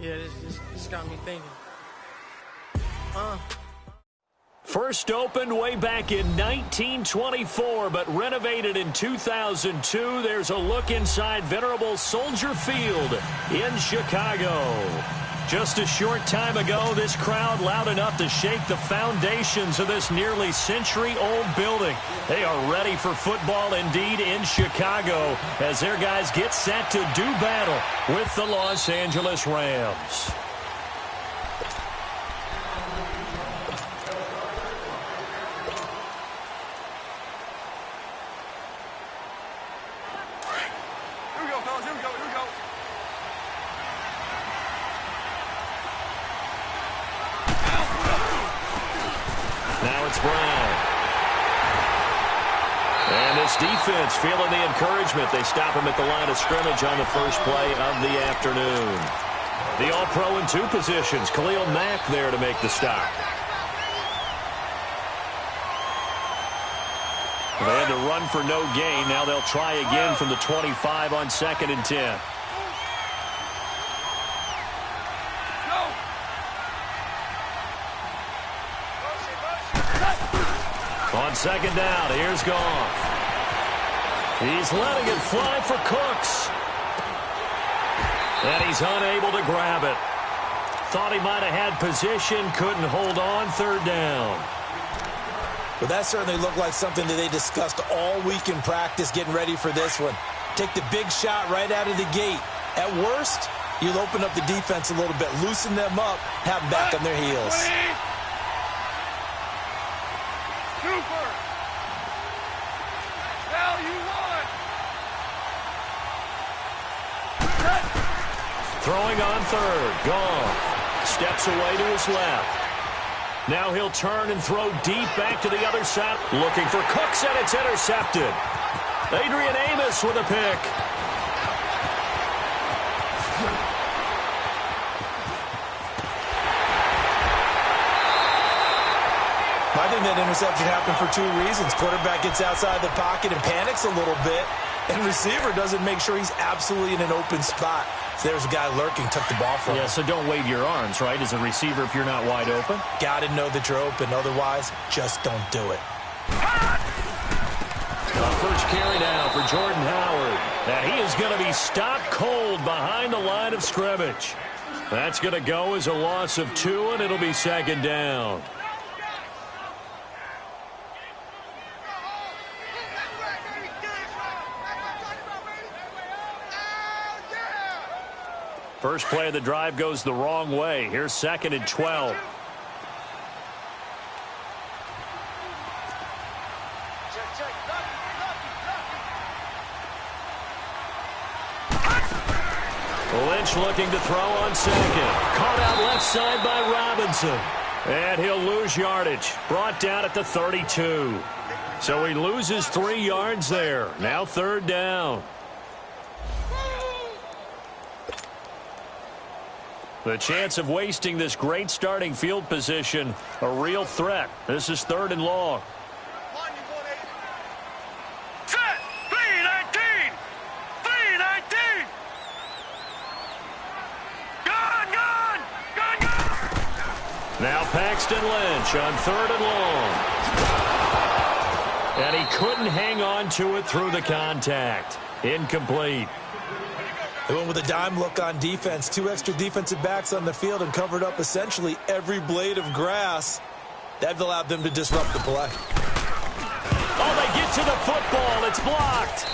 Yeah, this got me thinking. First opened way back in 1924, but renovated in 2002. There's a look inside venerable Soldier Field in Chicago. Just a short time ago, this crowd loud enough to shake the foundations of this nearly century-old building. They are ready for football indeed in Chicago as their guys get set to do battle with the Los Angeles Rams. Defense feeling the encouragement. They stop him at the line of scrimmage on the first play of the afternoon. The All-Pro in two positions. Khalil Mack there to make the stop. They had to run for no gain. Now they'll try again from the 25 on 2nd and 10. On 2nd down, here's Goff. He's letting it fly for Cooks. And he's unable to grab it. Thought he might have had position, couldn't hold on, 3rd down. Well, that certainly looked like something that they discussed all week in practice getting ready for this one. Take the big shot right out of the gate. At worst, you'll open up the defense a little bit, loosen them up, have them back on their heels. Cooper! Now you won! Throwing on 3rd. Goff steps away to his left. Now he'll turn and throw deep back to the other side. Looking for Cooks, and it's intercepted. Adrian Amos with a pick. I think that interception happened for two reasons. Quarterback gets outside the pocket and panics a little bit, and receiver doesn't make sure he's absolutely in an open spot. So there's a guy lurking, took the ball from him. Yeah, so don't wave your arms, right, as a receiver if you're not wide open. Got to know that you're open. Otherwise, just don't do it. First carry now for Jordan Howard. And he is going to be stopped cold behind the line of scrimmage. That's going to go as a loss of 2, and it'll be 2nd down. First play of the drive goes the wrong way. Here's 2nd and 12. Lynch looking to throw on 2nd. Caught out left side by Robinson. And he'll lose yardage. Brought down at the 32. So he loses 3 yards there. Now 3rd down. The chance of wasting this great starting field position, a real threat. This is 3rd and long. Set! 3-19! 3-19! Gone! Now Paxton Lynch on 3rd and long. And he couldn't hang on to it through the contact. Incomplete. They went with a dime look on defense. 2 extra defensive backs on the field and covered up essentially every blade of grass. That allowed them to disrupt the play. Oh, they get to the football. It's blocked.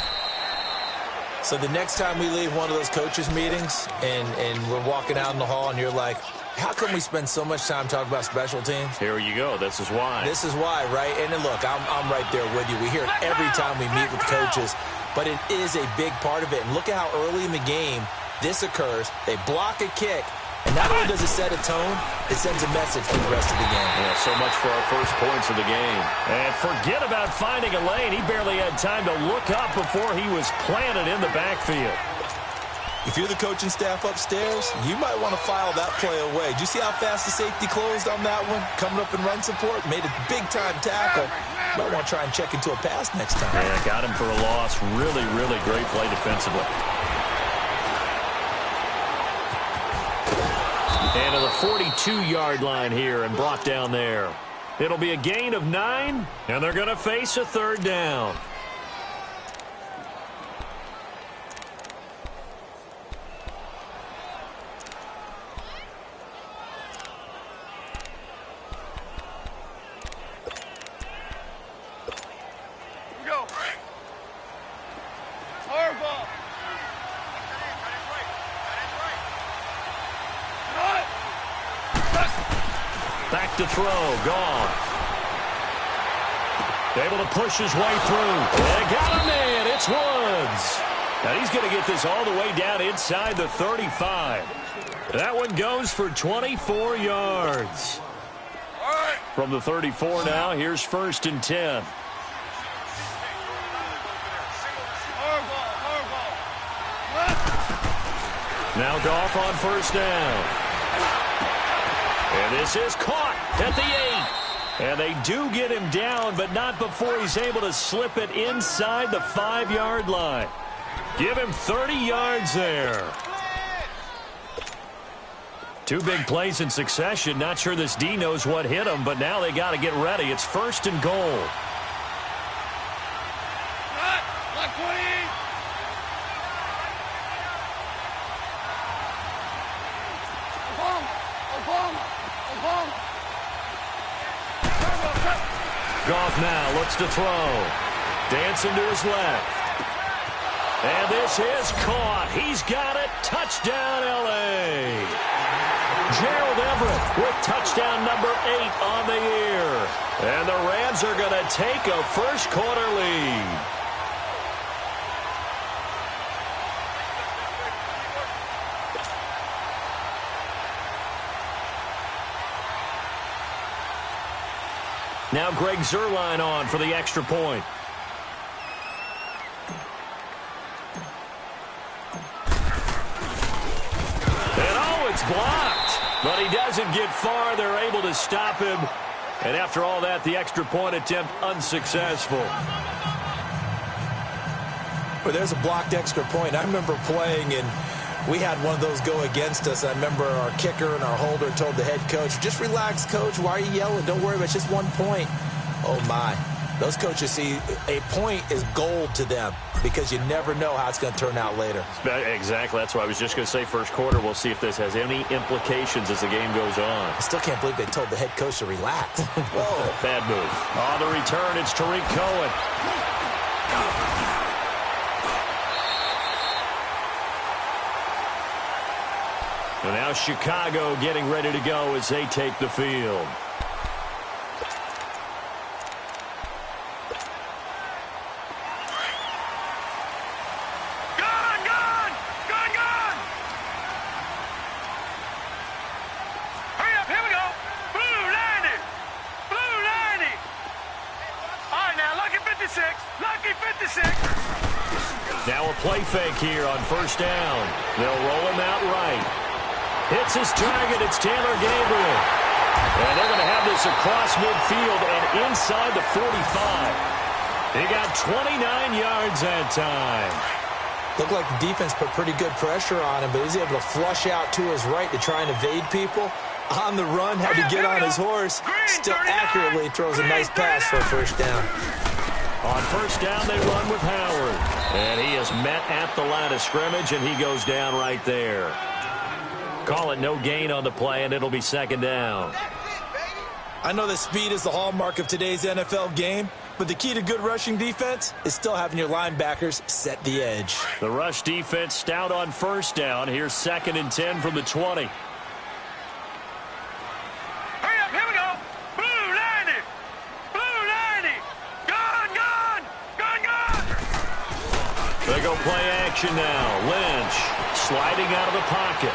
So the next time we leave one of those coaches' meetings and we're walking out in the hall and you're like, how come we spend so much time talking about special teams? Here you go. This is why. This is why, right? And then look, I'm right there with you. We hear it every time we meet with coaches. But it is a big part of it. And look at how early in the game this occurs. They block a kick. And not only does it set a tone, it sends a message for the rest of the game. Yeah, so much for our first points of the game. And forget about finding a lane. He barely had time to look up before he was planted in the backfield. If you're the coaching staff upstairs, you might want to file that play away. Did you see how fast the safety closed on that one? Coming up in run support, made a big-time tackle. Might want to try and check into a pass next time. Yeah, got him for a loss. Really, really great play defensively. And to the 42-yard line here and brought down there. It'll be a gain of 9, and they're going to face a third down. Back to throw, Goff. Able to push his way through. They got him in. It's Woods. And he's going to get this all the way down inside the 35. That one goes for 24 yards. From the 34 now, here's 1st and 10. Now Goff on 1st down. And this is caught at the 8. And they do get him down, but not before he's able to slip it inside the 5-yard line. Give him 30 yards there. 2 big plays in succession. Not sure this D knows what hit him, but now they got to get ready. It's 1st and goal. Goff now looks to throw. Dancing to his left. And this is caught. He's got it. Touchdown, L.A. Gerald Everett with touchdown number 8 on the year. And the Rams are going to take a first-quarter lead. Now Greg Zuerlein on for the extra point. And oh, it's blocked. But he doesn't get far. They're able to stop him. And after all that, the extra point attempt unsuccessful. Well, there's a blocked extra point. I remember playing, and we had one of those go against us. I remember our kicker and our holder told the head coach, just relax, coach. Why are you yelling? Don't worry about it. It's just 1 point. Oh, my. Those coaches see a point is gold to them because you never know how it's going to turn out later. Exactly. That's why I was just going to say first quarter. We'll see if this has any implications as the game goes on. I still can't believe they told the head coach to relax. Whoa. Bad move. On the return, it's Tariq Cohen. And now Chicago getting ready to go as they take the field. Now a play fake here on 1st down. They'll roll him out right. Hits his target. It's Taylor Gabriel. And they're going to have this across midfield and inside the 45. He got 29 yards that time. Looked like the defense put pretty good pressure on him, but he's able to flush out to his right to try and evade people. On the run, had to get on his horse. Still accurately throws a nice pass for a 1st down. On 1st down, they run with Howard. And he is met at the line of scrimmage, and he goes down right there. Call it no gain on the play, and it'll be 2nd down. I know that speed is the hallmark of today's NFL game, but the key to good rushing defense is still having your linebackers set the edge. The rush defense stout on 1st down. Here's 2nd and 10 from the 20. They go play action now. Lynch sliding out of the pocket.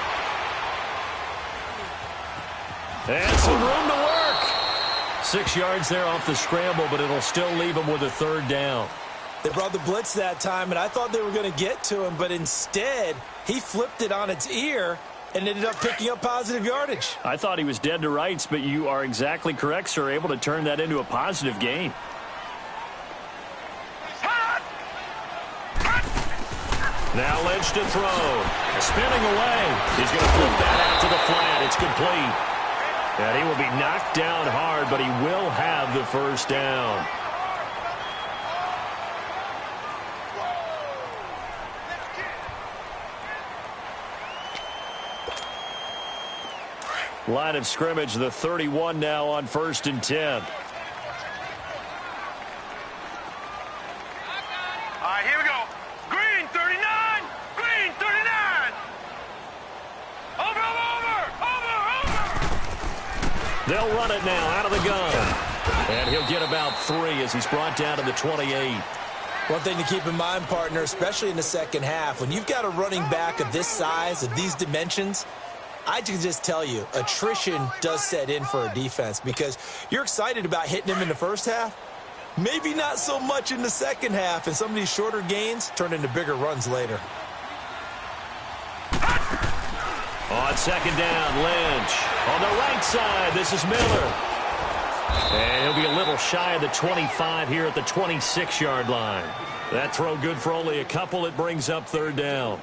And some room to work. 6 yards there off the scramble, but it'll still leave him with a 3rd down. They brought the blitz that time, and I thought they were going to get to him, but instead he flipped it on its ear and ended up picking up positive yardage. I thought he was dead to rights, but you are exactly correct, sir. Able to turn that into a positive gain. Now Lynch to throw. Spinning away. He's going to flip that out to the flat. It's complete. And he will be knocked down hard, but he will have the first down. Line of scrimmage, the 31 now on 1st and 10. All right, here we go. Green 39. Green 39. Over. They'll run it now out of the gun. And he'll get about 3 as he's brought down to the 28. One thing to keep in mind, partner, especially in the second half, when you've got a running back of this size, of these dimensions, I can just tell you, attrition does set in for a defense because you're excited about hitting him in the first half. Maybe not so much in the second half, and some of these shorter gains turn into bigger runs later. On second down, Lynch. On the right side, this is Miller. And he'll be a little shy of the 25 here at the 26-yard line. That throw good for only a couple. It brings up 3rd down.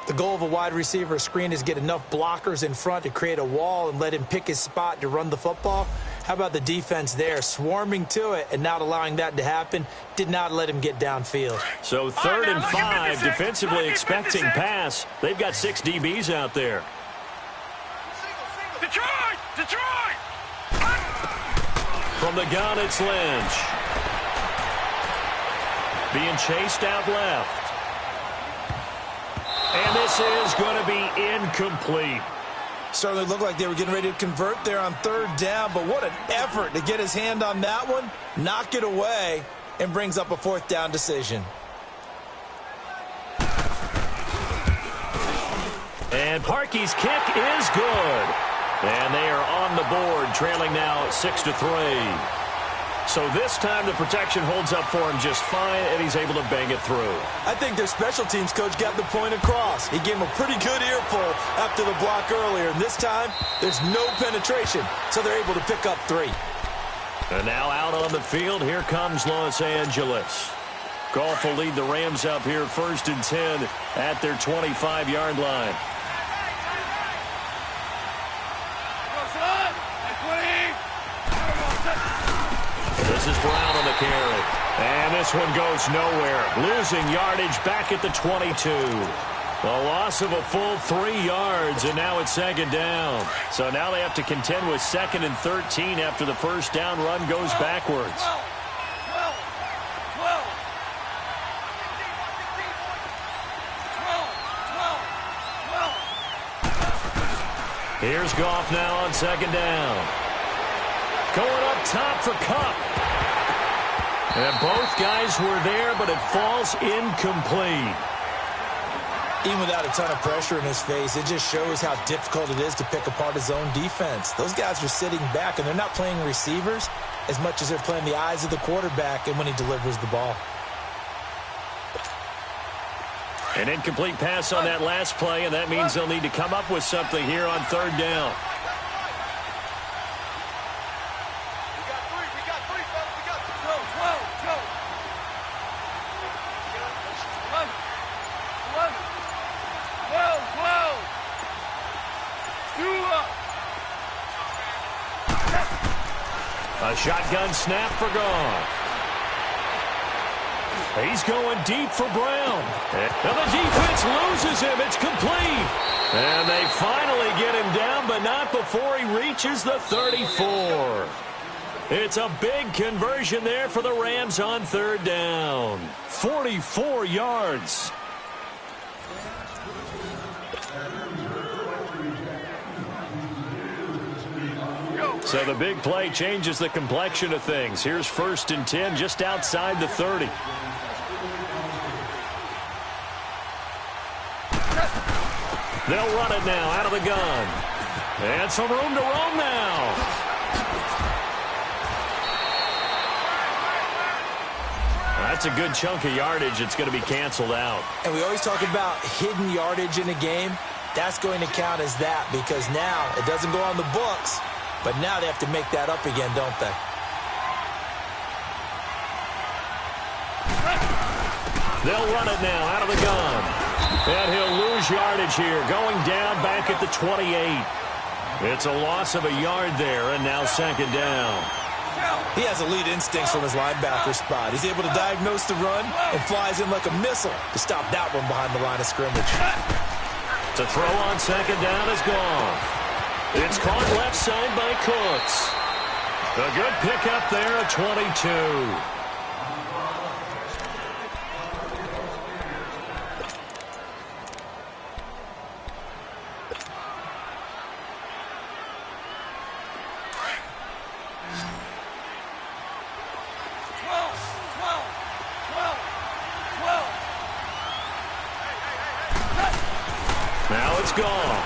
The goal of a wide receiver screen is get enough blockers in front to create a wall and let him pick his spot to run the football. How about the defense there, swarming to it and not allowing that to happen? Did not let him get downfield. So 3rd and 5, defensively expecting pass. They've got 6 DBs out there. Detroit! From the gun, it's Lynch. Being chased out left. And this is going to be incomplete. Certainly looked like they were getting ready to convert there on 3rd down, but what an effort to get his hand on that one, knock it away, and brings up a 4th down decision. And Parkey's kick is good. And they are on the board, trailing now 6-3. So this time the protection holds up for him just fine, and he's able to bang it through. I think their special teams coach got the point across. He gave him a pretty good earful after the block earlier, and this time there's no penetration, so they're able to pick up 3. And now out on the field, here comes Los Angeles. Goff will lead the Rams up here 1st and 10 at their 25-yard line. This is Brown on the carry. And this one goes nowhere. Losing yardage back at the 22. A loss of a full 3 yards, and now it's 2nd down. So now they have to contend with 2nd and 13 after the first down run goes backwards. Here's Goff now on 2nd down. Going up top for Kupp. And both guys were there, but it falls incomplete. Even without a ton of pressure in his face, it just shows how difficult it is to pick apart his own defense. Those guys are sitting back, and they're not playing receivers as much as they're playing the eyes of the quarterback and when he delivers the ball. An incomplete pass on that last play, and that means they'll need to come up with something here on 3rd down. A shotgun snap for Goff. He's going deep for Brown. And the defense loses him. It's complete. And they finally get him down, but not before he reaches the 34. It's a big conversion there for the Rams on 3rd down. 44 yards. So the big play changes the complexion of things. Here's 1st and 10 just outside the 30. They'll run it now out of the gun. And some room to roam now. That's a good chunk of yardage. It's going to be canceled out. And we always talk about hidden yardage in a game. That's going to count as that because now it doesn't go on the books, but now they have to make that up again, don't they? They'll run it now out of the gun. And he'll lose yardage here, going down back at the 28. It's a loss of a yard there, and now second down. He has elite instincts from his linebacker spot. He's able to diagnose the run and flies in like a missile to stop that one behind the line of scrimmage. To throw on second down is gone. It's caught left side by Cooks. A good pickup there at 22. Now it's gone.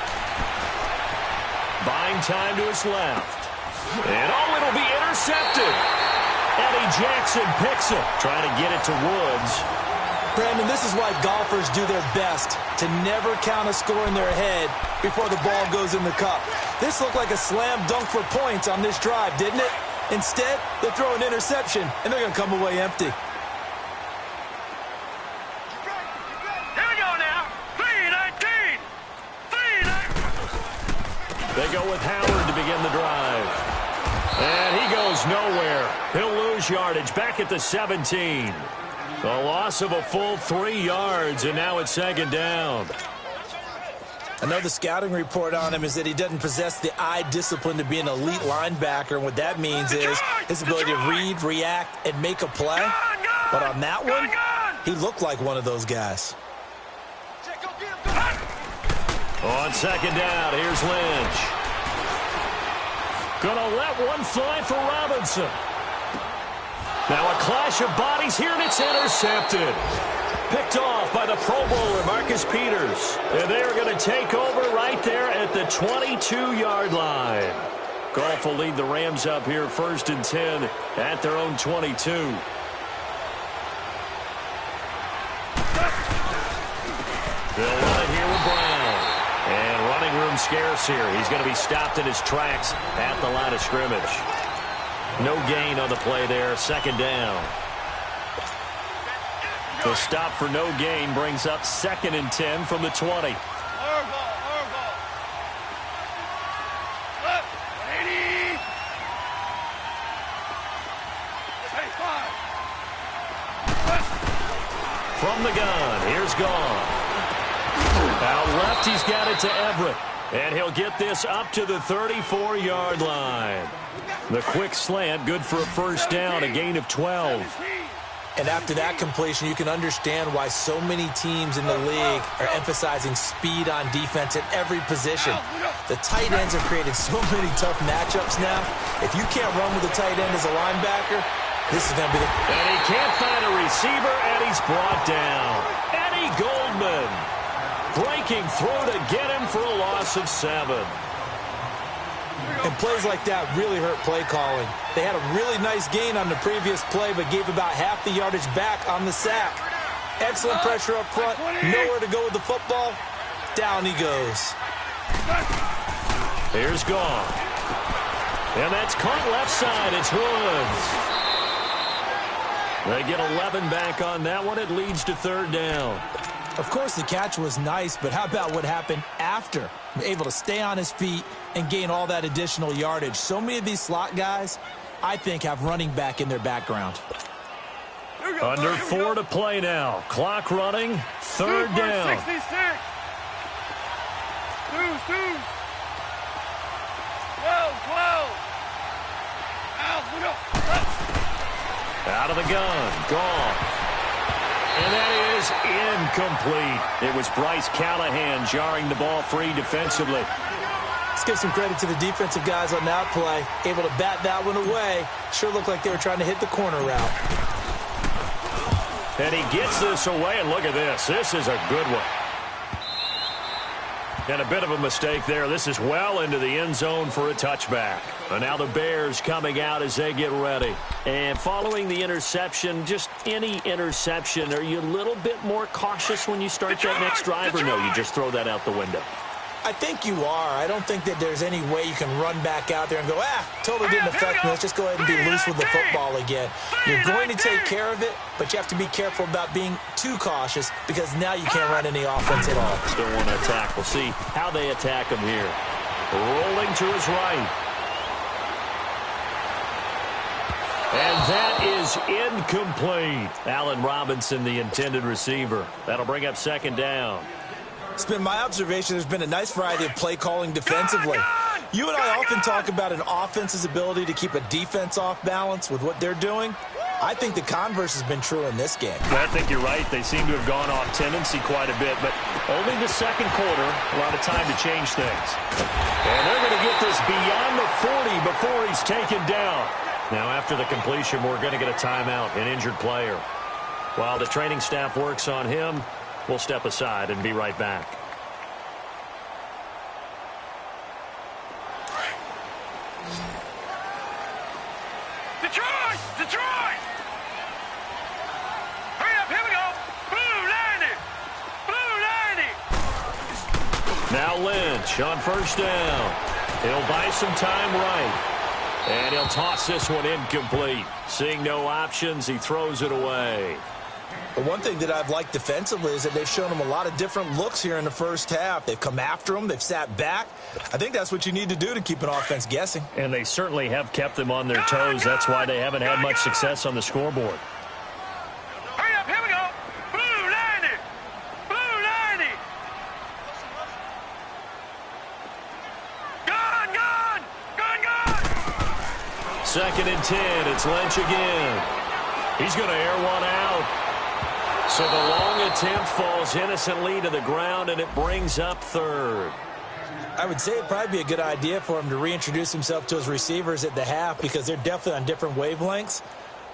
Buying time to his left. And oh, it'll be intercepted. Eddie Jackson picks it. Trying to get it to Woods. Brandon, this is why golfers do their best to never count a score in their head before the ball goes in the cup. This looked like a slam dunk for points on this drive, didn't it? Instead, they throw an interception, and they're going to come away empty. They go with Howard to begin the drive. And he goes nowhere. He'll lose yardage back at the 17. A loss of a full 3 yards, and now it's second down. I know the scouting report on him is that he doesn't possess the eye discipline to be an elite linebacker, and what that means is his ability to read, react, and make a play. But on that one, he looked like one of those guys. On second down, here's Lynch. Gonna let one fly for Robinson. Now a clash of bodies here, and it's intercepted. Picked off by the Pro Bowler, Marcus Peters. And they are going to take over right there at the 22-yard line. Goff will lead the Rams up here 1st and 10 at their own 22. They'll run it here with Brown. And running room scarce here. He's going to be stopped in his tracks at the line of scrimmage. No gain on the play there. Second down. The stop for no gain brings up 2nd and 10 from the 20. From the gun, here's Goff. Out left, he's got it to Everett. And he'll get this up to the 34-yard line. The quick slant, good for a first down, a gain of 12. And after that completion, you can understand why so many teams in the league are emphasizing speed on defense at every position. The tight ends have created so many tough matchups now. If you can't run with a tight end as a linebacker, this is going to be the... And he can't find a receiver, and he's brought down. Eddie Goldman breaking through to get him for a loss of 7. And plays like that really hurt play calling. They had a really nice gain on the previous play, but gave about half the yardage back on the sack. Excellent pressure up front. Nowhere to go with the football. Down he goes. Here's Goff. And that's caught left side. It's Woods. They get 11 back on that one. It leads to 3rd down. Of course, the catch was nice, but how about what happened after? Able to stay on his feet and gain all that additional yardage. So many of these slot guys, I think, have running back in their background. Under 4 to play now. Clock running. 3rd down. 66. 2. 12. Out of the gun. Goff. And that is incomplete. It was Bryce Callahan jarring the ball free defensively. Let's give some credit to the defensive guys on that play. Able to bat that one away. Sure looked like they were trying to hit the corner route. And he gets this away, and look at this. This is a good one. And a bit of a mistake there. This is well into the end zone for a touchback. And now the Bears coming out as they get ready. And following the interception, just any interception, are you a little bit more cautious when you start that next drive, or no, you just throw that out the window? I think you are. I don't think that there's any way you can run back out there and go, totally didn't affect me. Let's just go ahead and be loose with the football again. You're going to take care of it, but you have to be careful about being too cautious because now you can't run any offense at all. Still want to attack. We'll see how they attack them here. Rolling to his right. And that is incomplete. Allen Robinson, the intended receiver. That'll bring up second down. It's been my observation there's been a nice variety of play calling defensively. You and I often talk about an offense's ability to keep a defense off balance with what they're doing. I think the converse has been true in this game. Well, I think you're right. They seem to have gone off tendency quite a bit, but only the second quarter, a lot of time to change things. And they're going to get this beyond the 40 before he's taken down. Now, after the completion, we're going to get a timeout, an injured player. While the training staff works on him, we'll step aside and be right back. Detroit! Detroit! Hurry up, here we go! Blue 90! Blue 90! Now Lynch on first down. He'll buy some time right. And he'll toss this one incomplete. Seeing no options, he throws it away. The one thing that I've liked defensively is that they've shown him a lot of different looks here in the first half. They've come after him. They've sat back. I think that's what you need to do to keep an offense guessing. And they certainly have kept them on their toes. That's why they haven't had much success on the scoreboard. Hurry up, here we go! Blue 90! Blue 90! Gone, gone! Gone, gone! 2nd and 10. It's Lynch again. He's going to air one out. So the long attempt falls innocently to the ground, and it brings up third. I would say it'd probably be a good idea for him to reintroduce himself to his receivers at the half because they're definitely on different wavelengths.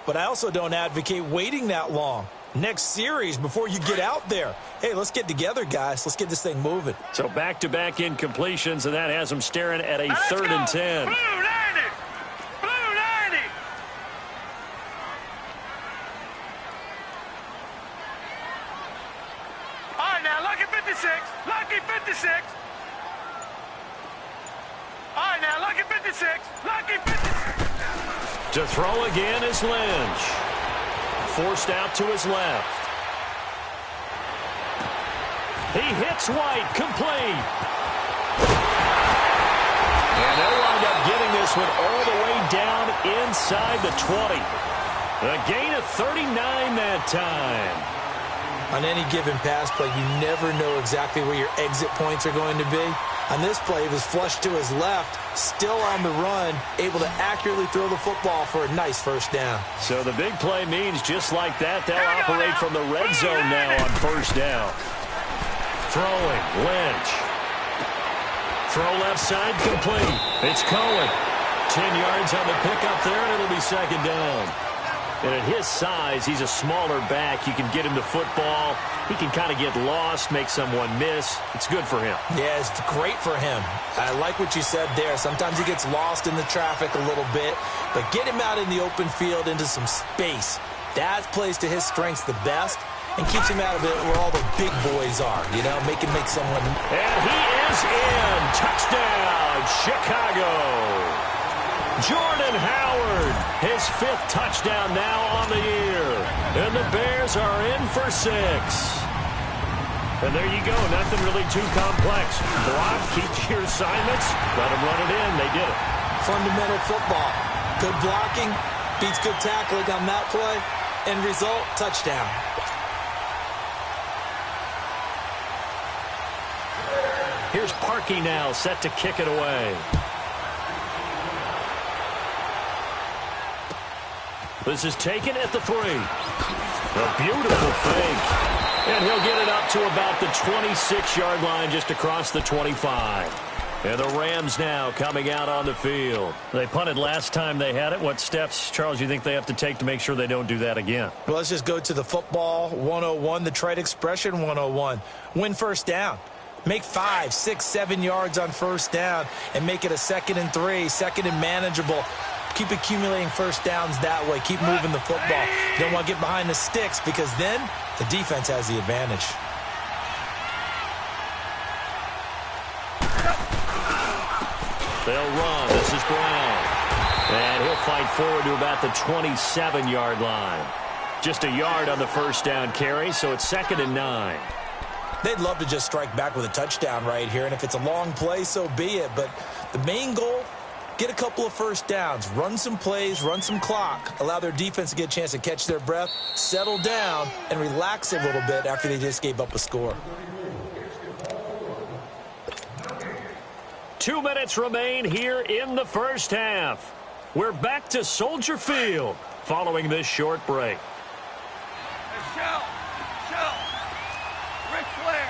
But I also don't advocate waiting that long. Next series before you get out there. Hey, let's get together, guys. Let's get this thing moving. So back-to-back incompletions, and that has him staring at a 3rd and 10. Blue 90! Blue 90! All right, now, lucky 56. Lucky 56. All right, now, lucky 56. Lucky 56. To throw again is Lynch. Forced out to his left. He hits White, complete. And they'll wind up getting this one all the way down inside the 20. A gain of 39 that time. On any given pass play, you never know exactly where your exit points are going to be. On this play, he was flushed to his left, still on the run, able to accurately throw the football for a nice first down. So the big play means just like that, they'll operate from the red zone now on first down. Throwing, Lynch. Throw left side, complete. It's Cohen. 10 yards on the pickup there, and it'll be second down. And at his size, he's a smaller back. You can get him the football. He can kind of get lost, make someone miss. It's good for him. Yeah, it's great for him. I like what you said there. Sometimes he gets lost in the traffic a little bit, but get him out in the open field into some space. That plays to his strengths the best and keeps him out of it where all the big boys are, you know, make someone. And he is in. Touchdown, Chicago. Jordan Howard, his 5th touchdown now on the year. And the Bears are in for 6. And there you go, nothing really too complex. Block, keep your assignments, let them run it in. They did it. Fundamental football. Good blocking, beats good tackling on that play. End result, touchdown. Here's Parkey now, set to kick it away. This is taken at the 3. A beautiful fake. And he'll get it up to about the 26-yard line, just across the 25. And the Rams now coming out on the field. They punted last time they had it. What steps, Charles, you think they have to take to make sure they don't do that again? Well, let's just go to the football 101, the trade expression 101. Win first down. Make 5, 6, 7 yards on first down and make it a 2nd and 3, 2nd and manageable. Keep accumulating first downs that way. Keep moving the football. You don't want to get behind the sticks because then the defense has the advantage. They'll run. This is Brown. And he'll fight forward to about the 27-yard line. Just a yard on the first down carry, so it's 2nd and 9. They'd love to just strike back with a touchdown right here, and if it's a long play, so be it. But the main goal, get a couple of first downs, run some plays, run some clock, allow their defense to get a chance to catch their breath, settle down, and relax a little bit after they just gave up a score. 2 minutes remain here in the first half. We're back to Soldier Field following this short break. Hey, Shell, Ric Flair.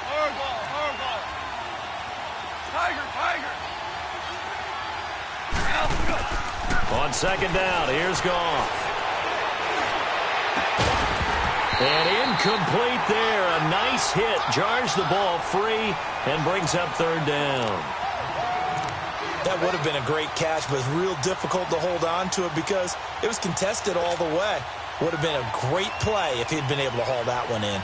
Hardball. Tiger. On second down, here's Goff. And incomplete there. A nice hit. Jars the ball free and brings up third down. That would have been a great catch, but it's real difficult to hold on to it because it was contested all the way. Would have been a great play if he'd been able to haul that one in.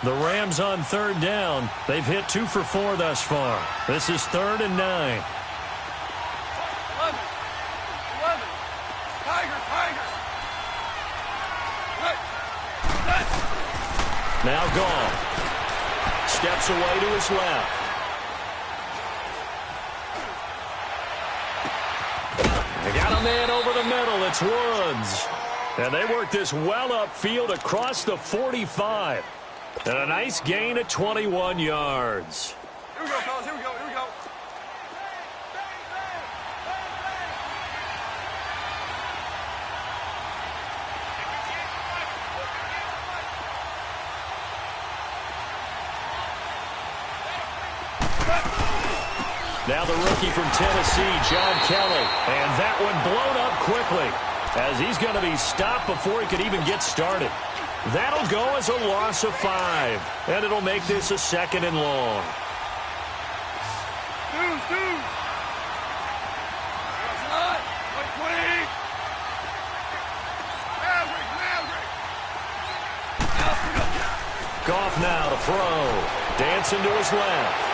The Rams on third down. They've hit 2 for 4 thus far. This is 3rd and 9. 11. Tiger. Now Goff. Steps away to his left. They got a man over the middle. It's Woods. And they work this well upfield across the 45. And a nice gain of 21 yards. Here we go, fellas. Here we go. Now the rookie from Tennessee, John Kelly. And that one blown up quickly as he's going to be stopped before he could even get started. That'll go as a loss of 5. And it'll make this a 2nd and long. Dude. Goff now to throw. Dancing to his left.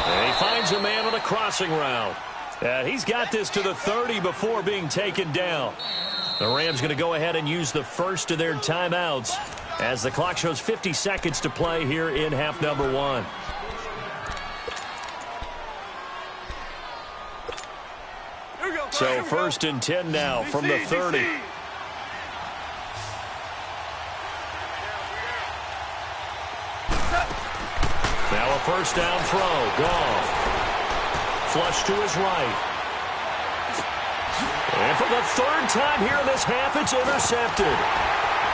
And he finds a man on a crossing route. And he's got this to the 30 before being taken down. The Rams going to go ahead and use the first of their timeouts as the clock shows 50 seconds to play here in half number 1. So 1st and 10 now from the 30. Now a first down throw. Goff. Flush to his right. And for the 3rd time here in this half, it's intercepted.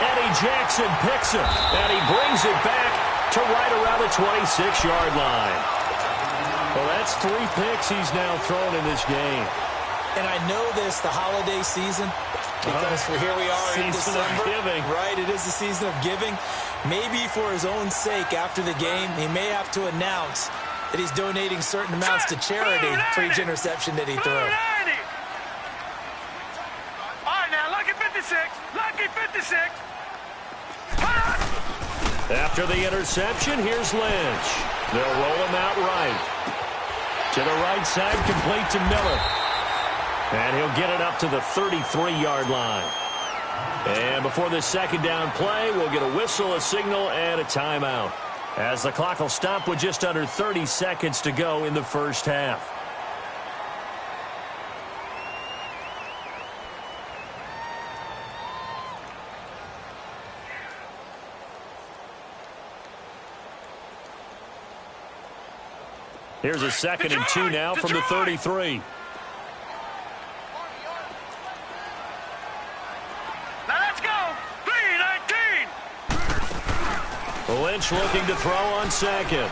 Eddie Jackson picks it, and he brings it back to right around the 26-yard line. Well, that's 3 picks he's now thrown in this game. And I know this, the holiday season, because here we are in December. Season of giving. Right, it is the season of giving. Maybe for his own sake after the game, he may have to announce that he's donating certain amounts to charity for each interception that he threw. All right, now, lucky 56. After the interception, here's Lynch. They'll roll him out right. To the right side, complete to Miller. And he'll get it up to the 33-yard line. And before this 2nd down play, we'll get a whistle, a signal, and a timeout, as the clock will stop with just under 30 seconds to go in the first half. Here's a 2nd and 2 now from the 33. Lynch looking to throw on 2nd.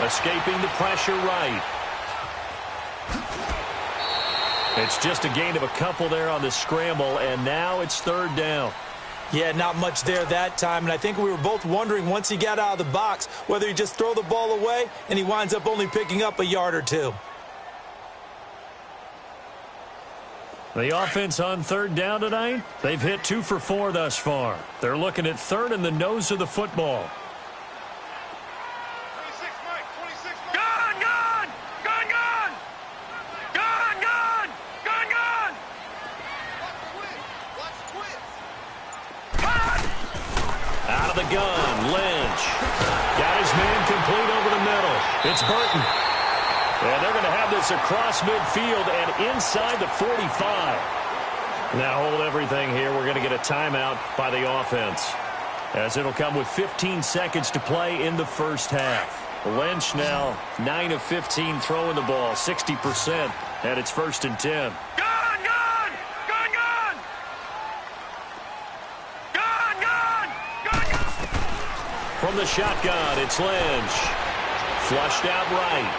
Escaping the pressure right. It's just a gain of a couple there on the scramble, and now it's 3rd down. Yeah, not much there that time, and I think we were both wondering once he got out of the box whether he just throw the ball away and he winds up only picking up a yard or 2. The offense on 3rd down tonight, they've hit 2 for 4 thus far. They're looking at 3rd and the nose of the football. 26, Mike. 26, Mike. Gone! Out of the gun, Lynch. Got his man complete over the middle. It's Burton. And they're going to have this across midfield and inside the 45. Now hold everything here. We're going to get a timeout by the offense, as it'll come with 15 seconds to play in the first half. Lynch now 9 of 15 throwing the ball, 60%, and it's 1st and 10. From the shotgun, it's Lynch. Flushed out right.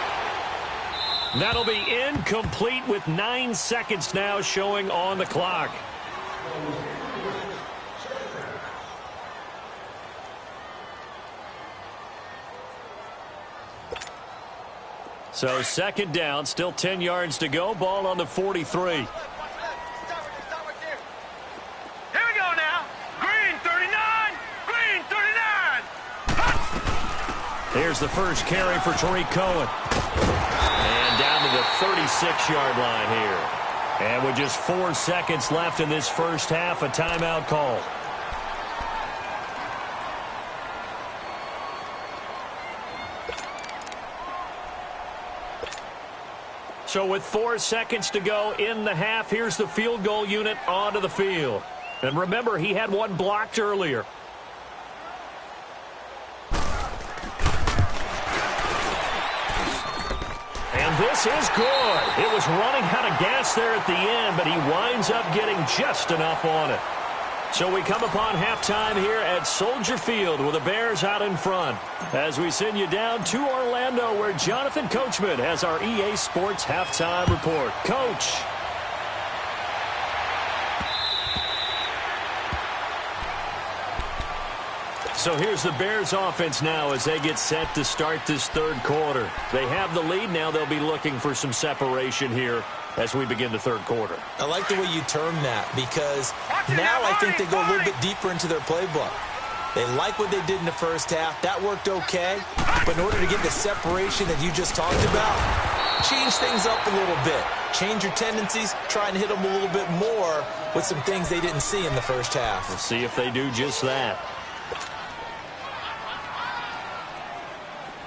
That'll be incomplete with 9 seconds now showing on the clock. So 2nd down, still 10 yards to go. Ball on the 43. Here's the first carry for Tariq Cohen. And down to the 36-yard line here. And with just 4 seconds left in this first half, a timeout call. So with 4 seconds to go in the half, here's the field goal unit onto the field. And remember, he had one blocked earlier. And this is good. It was running out of gas there at the end, but he winds up getting just enough on it. So we come upon halftime here at Soldier Field with the Bears out in front, as we send you down to Orlando, where Jonathan Coachman has our EA Sports halftime report. Coach. So here's the Bears offense now as they get set to start this 3rd quarter. They have the lead. Now they'll be looking for some separation here as we begin the 3rd quarter. I like the way you term that, because now I think they go a little bit deeper into their playbook. They like what they did in the first half. That worked okay. But in order to get the separation that you just talked about, change things up a little bit. Change your tendencies. Try and hit them a little bit more with some things they didn't see in the first half. We'll see if they do just that.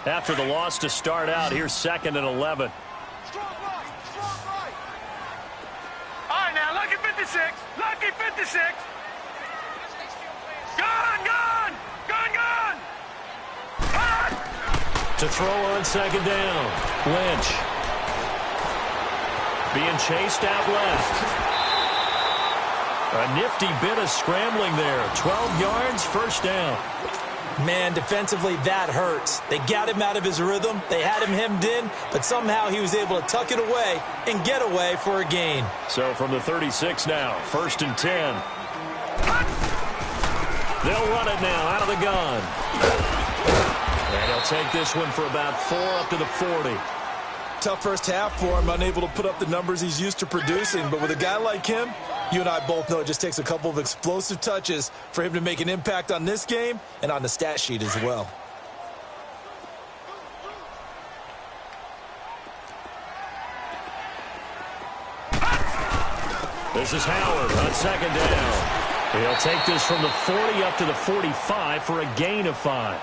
After the loss to start out, here's 2nd and 11. Strong right, strong right. All right, now, lucky 56, lucky 56. Gun, gun, gun, gun. To throw on 2nd down, Lynch. Being chased out left. A nifty bit of scrambling there. 12 yards, 1st down. Man, defensively, that hurts. They got him out of his rhythm. They had him hemmed in, but somehow he was able to tuck it away and get away for a gain. So from the 36 now, 1st and 10. They'll run it now out of the gun. And he'll take this one for about 4 up to the 40. Tough first half for him, unable to put up the numbers he's used to producing. But with a guy like him, you and I both know it just takes a couple of explosive touches for him to make an impact on this game and on the stat sheet as well. This is Howard on 2nd down. He'll take this from the 40 up to the 45 for a gain of 5.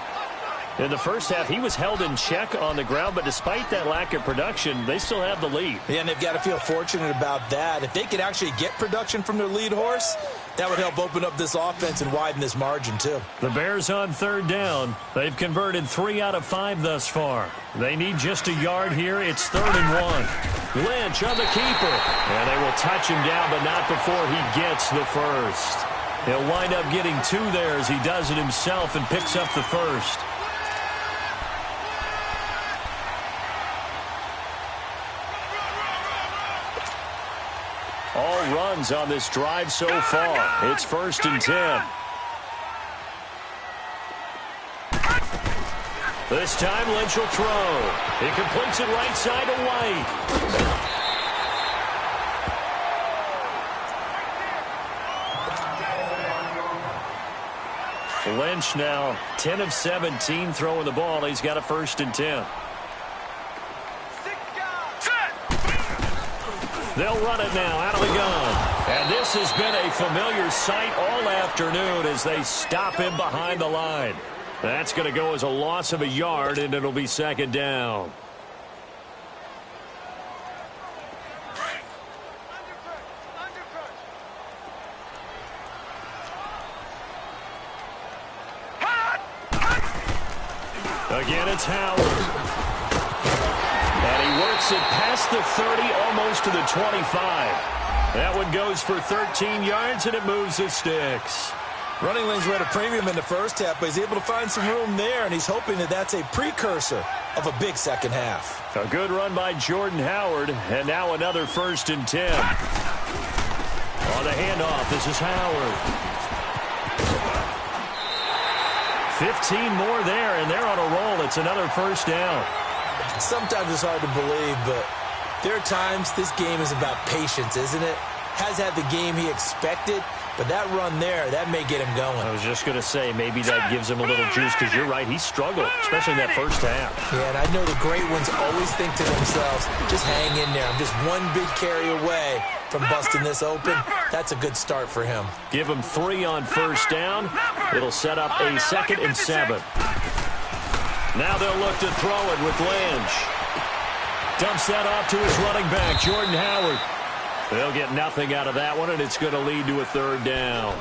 In the first half, he was held in check on the ground, but despite that lack of production, they still have the lead. Yeah, and they've got to feel fortunate about that. If they could actually get production from their lead horse, that would help open up this offense and widen this margin, too. The Bears on 3rd down. They've converted 3 out of 5 thus far. They need just a yard here. It's 3rd and 1. Lynch on the keeper. And they will touch him down, but not before he gets the first. He'll wind up getting 2 there as he does it himself and picks up the first. All runs on this drive so far. It's 1st and 10. This time Lynch will throw. He completes it right side to White. Lynch now 10 of 17 throwing the ball. He's got a 1st and 10. They'll run it now out of the gun. And this has been a familiar sight all afternoon as they stop him behind the line. That's going to go as a loss of a yard, and it'll be second down. Again, it's Howard. And he works it past the 30, almost to the 25. That one goes for 13 yards, and it moves the sticks. Running lanes were at a premium in the first half, but he's able to find some room there, and he's hoping that that's a precursor of a big second half. A good run by Jordan Howard, and now another 1st and 10. On the handoff, this is Howard. 15 more there, and they're on a roll. It's another 1st down. Sometimes it's hard to believe, but there are times this game is about patience, isn't it? Has had the game he expected, but that run there, that may get him going. I was just going to say, maybe that gives him a little juice, because you're right, he struggled, especially in that first half. Yeah, and I know the great ones always think to themselves, just hang in there. I'm just one big carry away from busting this open. That's a good start for him. Give him 3 on 1st down. It'll set up a 2nd and 7. Now they'll look to throw it with Lynch. Dumps that off to his running back, Jordan Howard. They'll get nothing out of that one, and it's going to lead to a 3rd down.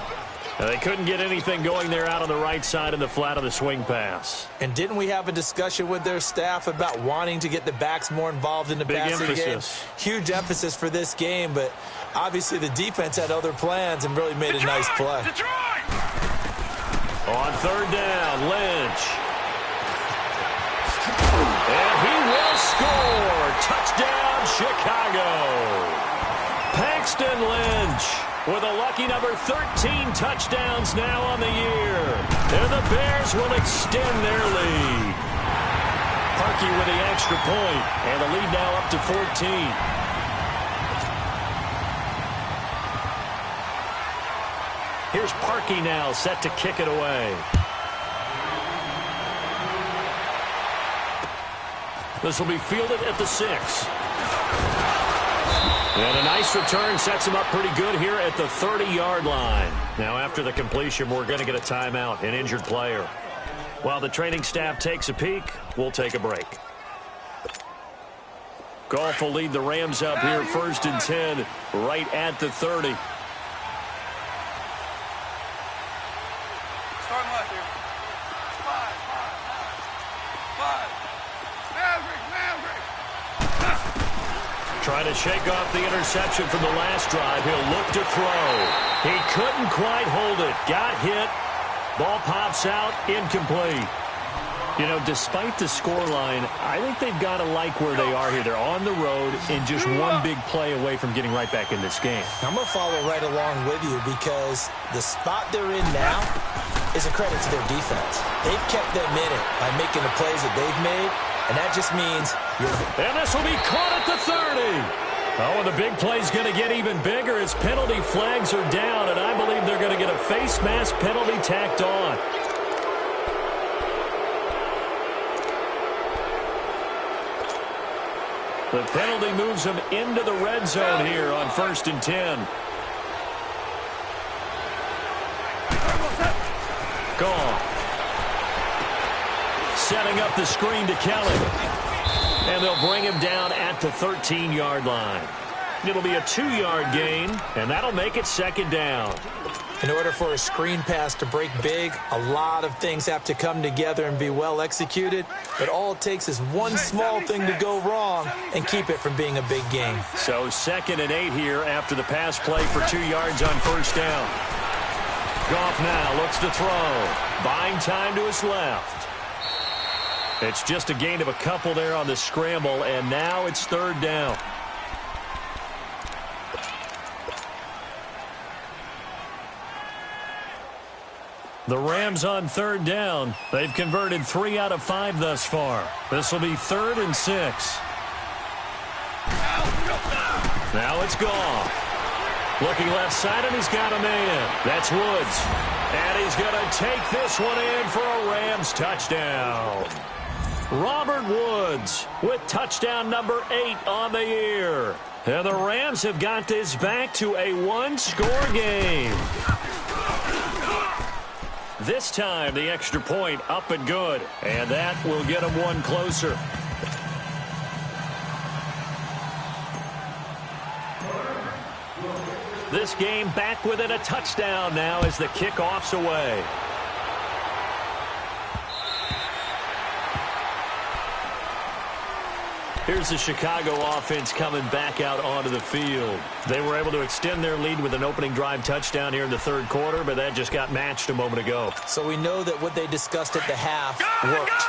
Now, they couldn't get anything going there out on the right side in the flat of the swing pass. And didn't we have a discussion with their staff about wanting to get the backs more involved in the passing game? Huge emphasis for this game, but obviously the defense had other plans and really made a nice play. On 3rd down, Lynch. And he will score. Touchdown, Chicago. Paxton Lynch with a lucky number 13 touchdowns now on the year. And the Bears will extend their lead. Parkey with the extra point, and the lead now up to 14. Here's Parkey now set to kick it away. This will be fielded at the 6. And a nice return sets him up pretty good here at the 30-yard line. Now, after the completion, we're going to get a timeout, an injured player. While the training staff takes a peek, we'll take a break. Goff will lead the Rams up here, 1st and 10, right at the 30. Starting left here. 5. Maverick. Trying to shake off the interception from the last drive. He'll look to throw. He couldn't quite hold it. Got hit. Ball pops out. Incomplete. You know, despite the scoreline, I think they've got to like where they are here. They're on the road and just one big play away from getting right back in this game. I'm going to follow right along with you because the spot they're in now is a credit to their defense. They've kept them in it by making the plays that they've made, and that just means and this will be caught at the 30. Oh, and the big play's going to get even bigger as penalty flags are down, and I believe they're going to get a face mask penalty tacked on. The penalty moves them into the red zone here on 1st and 10. Gone. Setting up the screen to Kelly. And they'll bring him down at the 13-yard line. It'll be a 2-yard gain, and that'll make it 2nd down. In order for a screen pass to break big, a lot of things have to come together and be well executed, but all it takes is one small thing to go wrong and keep it from being a big game. So 2nd and 8 here after the pass play for 2 yards on 1st down. Goff now looks to throw. Buying time to his left. It's just a gain of a couple there on the scramble, and now it's 3rd down. The Rams on 3rd down. They've converted 3 out of 5 thus far. This will be 3rd and 6. Now it's Goff. Looking left side, and he's got a man. That's Woods. And he's going to take this one in for a Rams touchdown. Robert Woods with touchdown number 8 on the year. And the Rams have got this back to a 1-score game. This time, the extra point up and good. And that will get them one closer. This game back within a touchdown now as the kickoff's away. Here's the Chicago offense coming back out onto the field. They were able to extend their lead with an opening drive touchdown here in the third quarter, but that just got matched a moment ago. So we know that what they discussed at the half worked.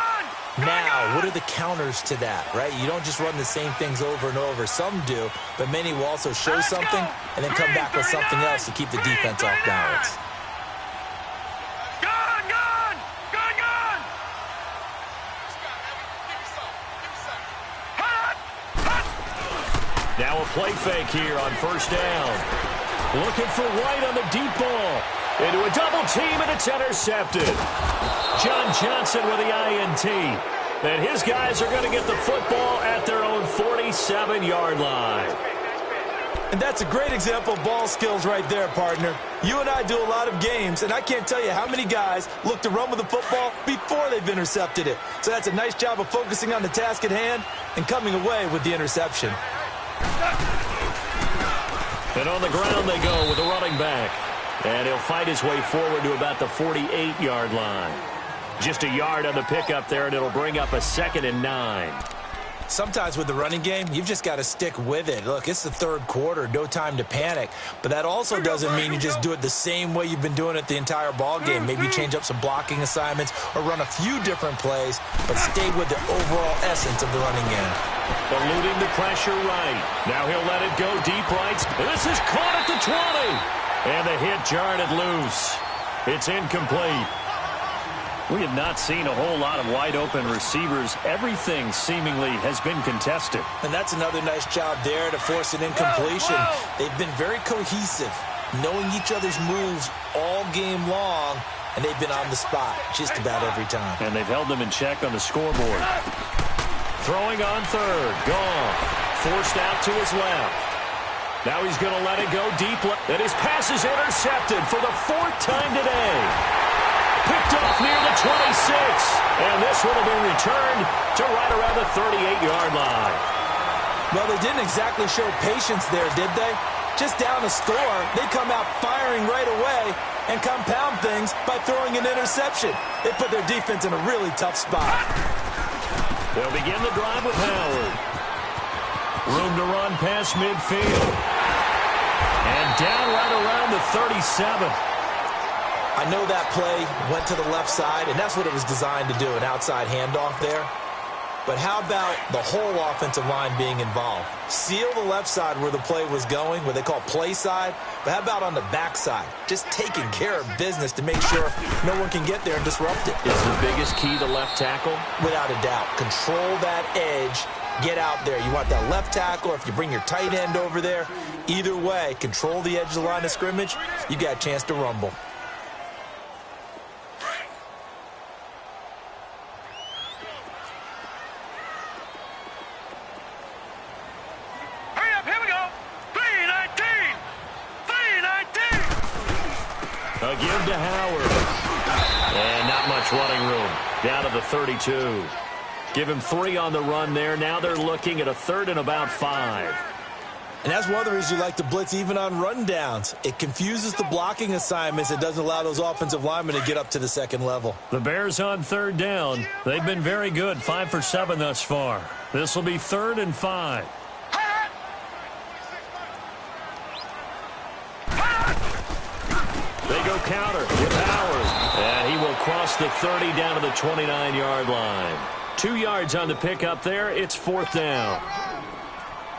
Now, what are the counters to that, right? You don't just run the same things over and over. Some do, but many will also show something and then come back with something else to keep the defense off balance. Now a play fake here on first down. Looking for White on the deep ball. Into a double team, and it's intercepted. John Johnson with the INT. And his guys are going to get the football at their own 47-yard line. And that's a great example of ball skills right there, partner. You and I do a lot of games, and I can't tell you how many guys look to run with the football before they've intercepted it. So that's a nice job of focusing on the task at hand and coming away with the interception. And on the ground they go with the running back. And he'll fight his way forward to about the 48-yard line. Just a yard on the pickup there, and it'll bring up a 2nd and 9. Sometimes with the running game, you've just got to stick with it. Look, it's the third quarter, no time to panic. But that also doesn't mean you just do it the same way you've been doing it the entire ball game. Maybe change up some blocking assignments or run a few different plays, but stay with the overall essence of the running game. Eluding the pressure right. Now he'll let it go deep right. This is caught at the 20. And the hit jarred it loose. It's incomplete. We have not seen a whole lot of wide-open receivers. Everything seemingly has been contested. And that's another nice job there to force an incompletion. They've been very cohesive, knowing each other's moves all game long, and they've been on the spot just about every time. And they've held them in check on the scoreboard. Throwing on third. Gone. Forced out to his left. Now he's going to let it go deep. And his pass is intercepted for the 4th time today. Picked off near the 26. And this would have been returned to right around the 38-yard line. Well, they didn't exactly show patience there, did they? Just down a score, they come out firing right away and compound things by throwing an interception. They put their defense in a really tough spot. They'll begin the drive with Howard. Room to run past midfield. And down right around the 37. I know that play went to the left side, and that's what it was designed to do, an outside handoff there. But how about the whole offensive line being involved? Seal the left side where the play was going, what they call play side. But how about on the back side? Just taking care of business to make sure no one can get there and disrupt it. Is the biggest key the left tackle? Without a doubt. Control that edge. Get out there. You want that left tackle, or if you bring your tight end over there, either way, control the edge of the line of scrimmage, you got a chance to rumble. A give to Howard. And not much running room. Down to the 32. Give him 3 on the run there. Now they're looking at a 3rd and about 5. And that's one of the reasons you like to blitz even on rundowns. It confuses the blocking assignments. It doesn't allow those offensive linemen to get up to the second level. The Bears on 3rd down. They've been very good. 5 for 7 thus far. This will be 3rd and 5. They go counter with Howard. And he will cross the 30 down to the 29-yard line. 2 yards on the pickup there. It's 4th down.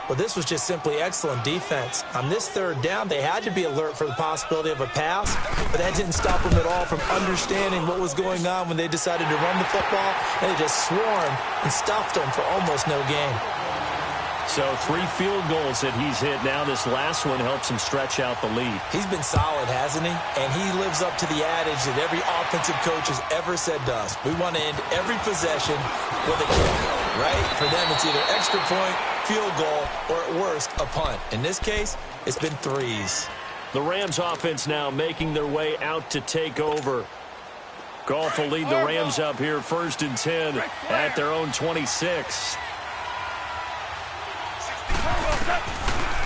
Well, this was just simply excellent defense. On this 3rd down, they had to be alert for the possibility of a pass, but that didn't stop them at all from understanding what was going on when they decided to run the football, and they just swarmed and stuffed them for almost no gain. So 3 field goals that he's hit now. This last one helps him stretch out the lead. He's been solid, hasn't he? And he lives up to the adage that every offensive coach has ever said to us. We want to end every possession with a kick, right? For them, it's either extra point, field goal, or at worst, a punt. In this case, it's been 3s. The Rams offense now making their way out to take over. Goff will lead the Rams up here 1st and 10 at their own 26.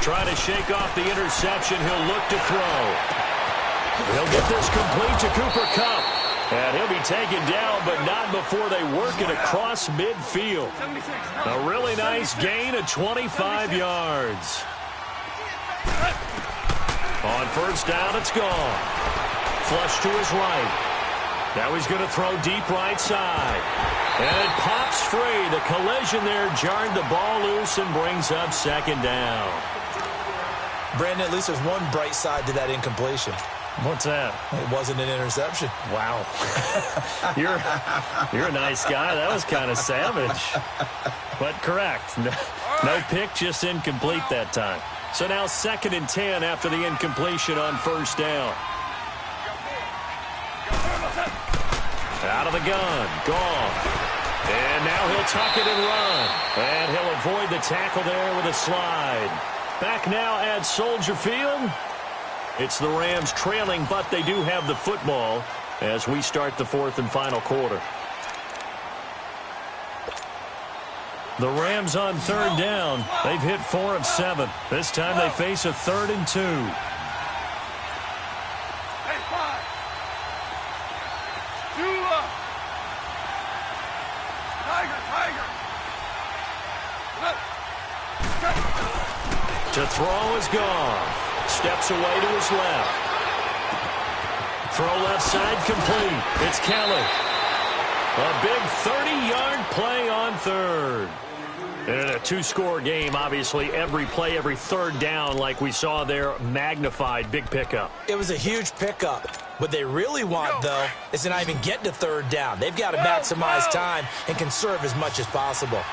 Trying to shake off the interception. He'll look to throw. He'll get this complete to Cooper Kupp. And he'll be taken down, but not before they work it across midfield. A really nice gain of 25 yards. On 1st down, it's gone. Flush to his right. Now he's going to throw deep right side. And it pops free. The collision there jarred the ball loose and brings up 2nd down. Brandon, at least there's one bright side to that incompletion. What's that? It wasn't an interception. Wow. You're a nice guy. That was kind of savage. But correct. No pick, just incomplete that time. So now 2nd and 10 after the incompletion on 1st down. Out of the gun. Gone. And now he'll tuck it and run. And he'll avoid the tackle there with a slide. Back now at Soldier Field. It's the Rams trailing, but they do have the football as we start the 4th and final quarter. The Rams on 3rd down. They've hit 4 of 7. This time they face a 3rd and 2. Hey, 5. To throw is gone. Steps away to his left. Throw left side complete. It's Kelly. A big 30-yard play on 3rd. And in a 2-score game, obviously, every play, every 3rd down, like we saw there, magnified. Big pickup. It was a huge pickup. What they really want, though, is to not even get to 3rd down. They've got to maximize time and conserve as much as possible.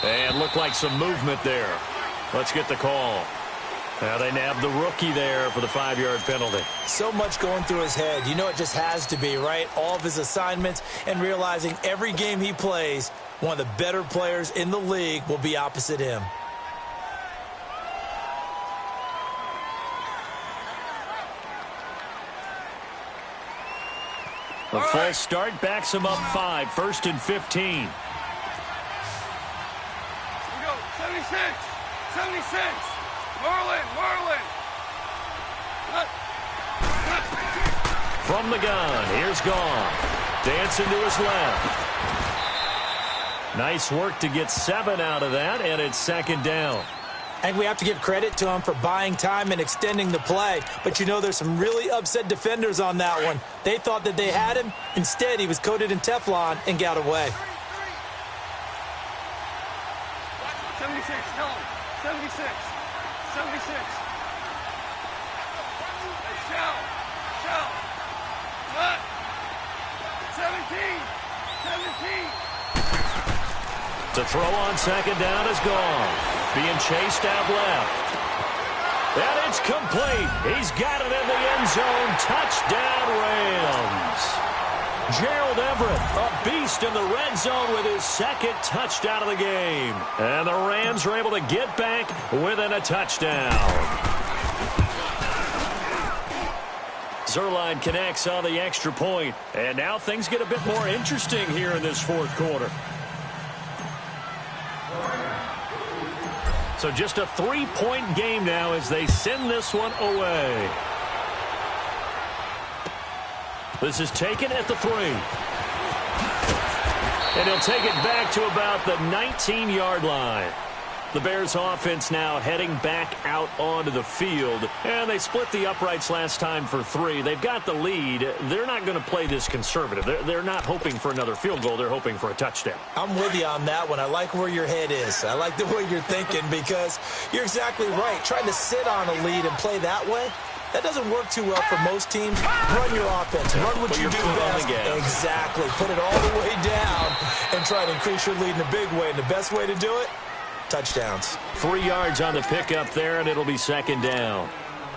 And looked like some movement there. Let's get the call. Now they nabbed the rookie there for the 5-yard penalty. So much going through his head. You know it just has to be, right? All of his assignments and realizing every game he plays, one of the better players in the league will be opposite him. A full start backs him up 5, 1st and 15. 76, 76, Merlin. From the gun, here's Goff. Dancing to his left. Nice work to get 7 out of that, and it's 2nd down. I think we have to give credit to him for buying time and extending the play. But you know there's some really upset defenders on that one. They thought that they had him. Instead, he was coated in Teflon and got away. 76, tell him. 76. 76. Hey, shout. What? 17. To throw on 2nd down is gone. Being chased out left. And it's complete. He's got it in the end zone. Touchdown, Rams. Gerald Everett, a beast in the red zone with his 2nd touchdown of the game. And the Rams are able to get back within a touchdown. Zerline connects on the extra point. And now things get a bit more interesting here in this 4th quarter. So just a 3-point game now as they send this one away. This is taken at the 3. And he'll take it back to about the 19-yard line. The Bears offense now heading back out onto the field. And they split the uprights last time for 3. They've got the lead. They're not going to play this conservative. They're not hoping for another field goal. They're hoping for a touchdown. I'm with you on that one. I like where your head is. I like the way you're thinking because you're exactly right. Trying to sit on a lead and play that way, that doesn't work too well for most teams. Run your offense. Run what you do best. Exactly. Put it all the way down and try to increase your lead in a big way. And the best way to do it, touchdowns. 3 yards on the pickup there, and it'll be 2nd down.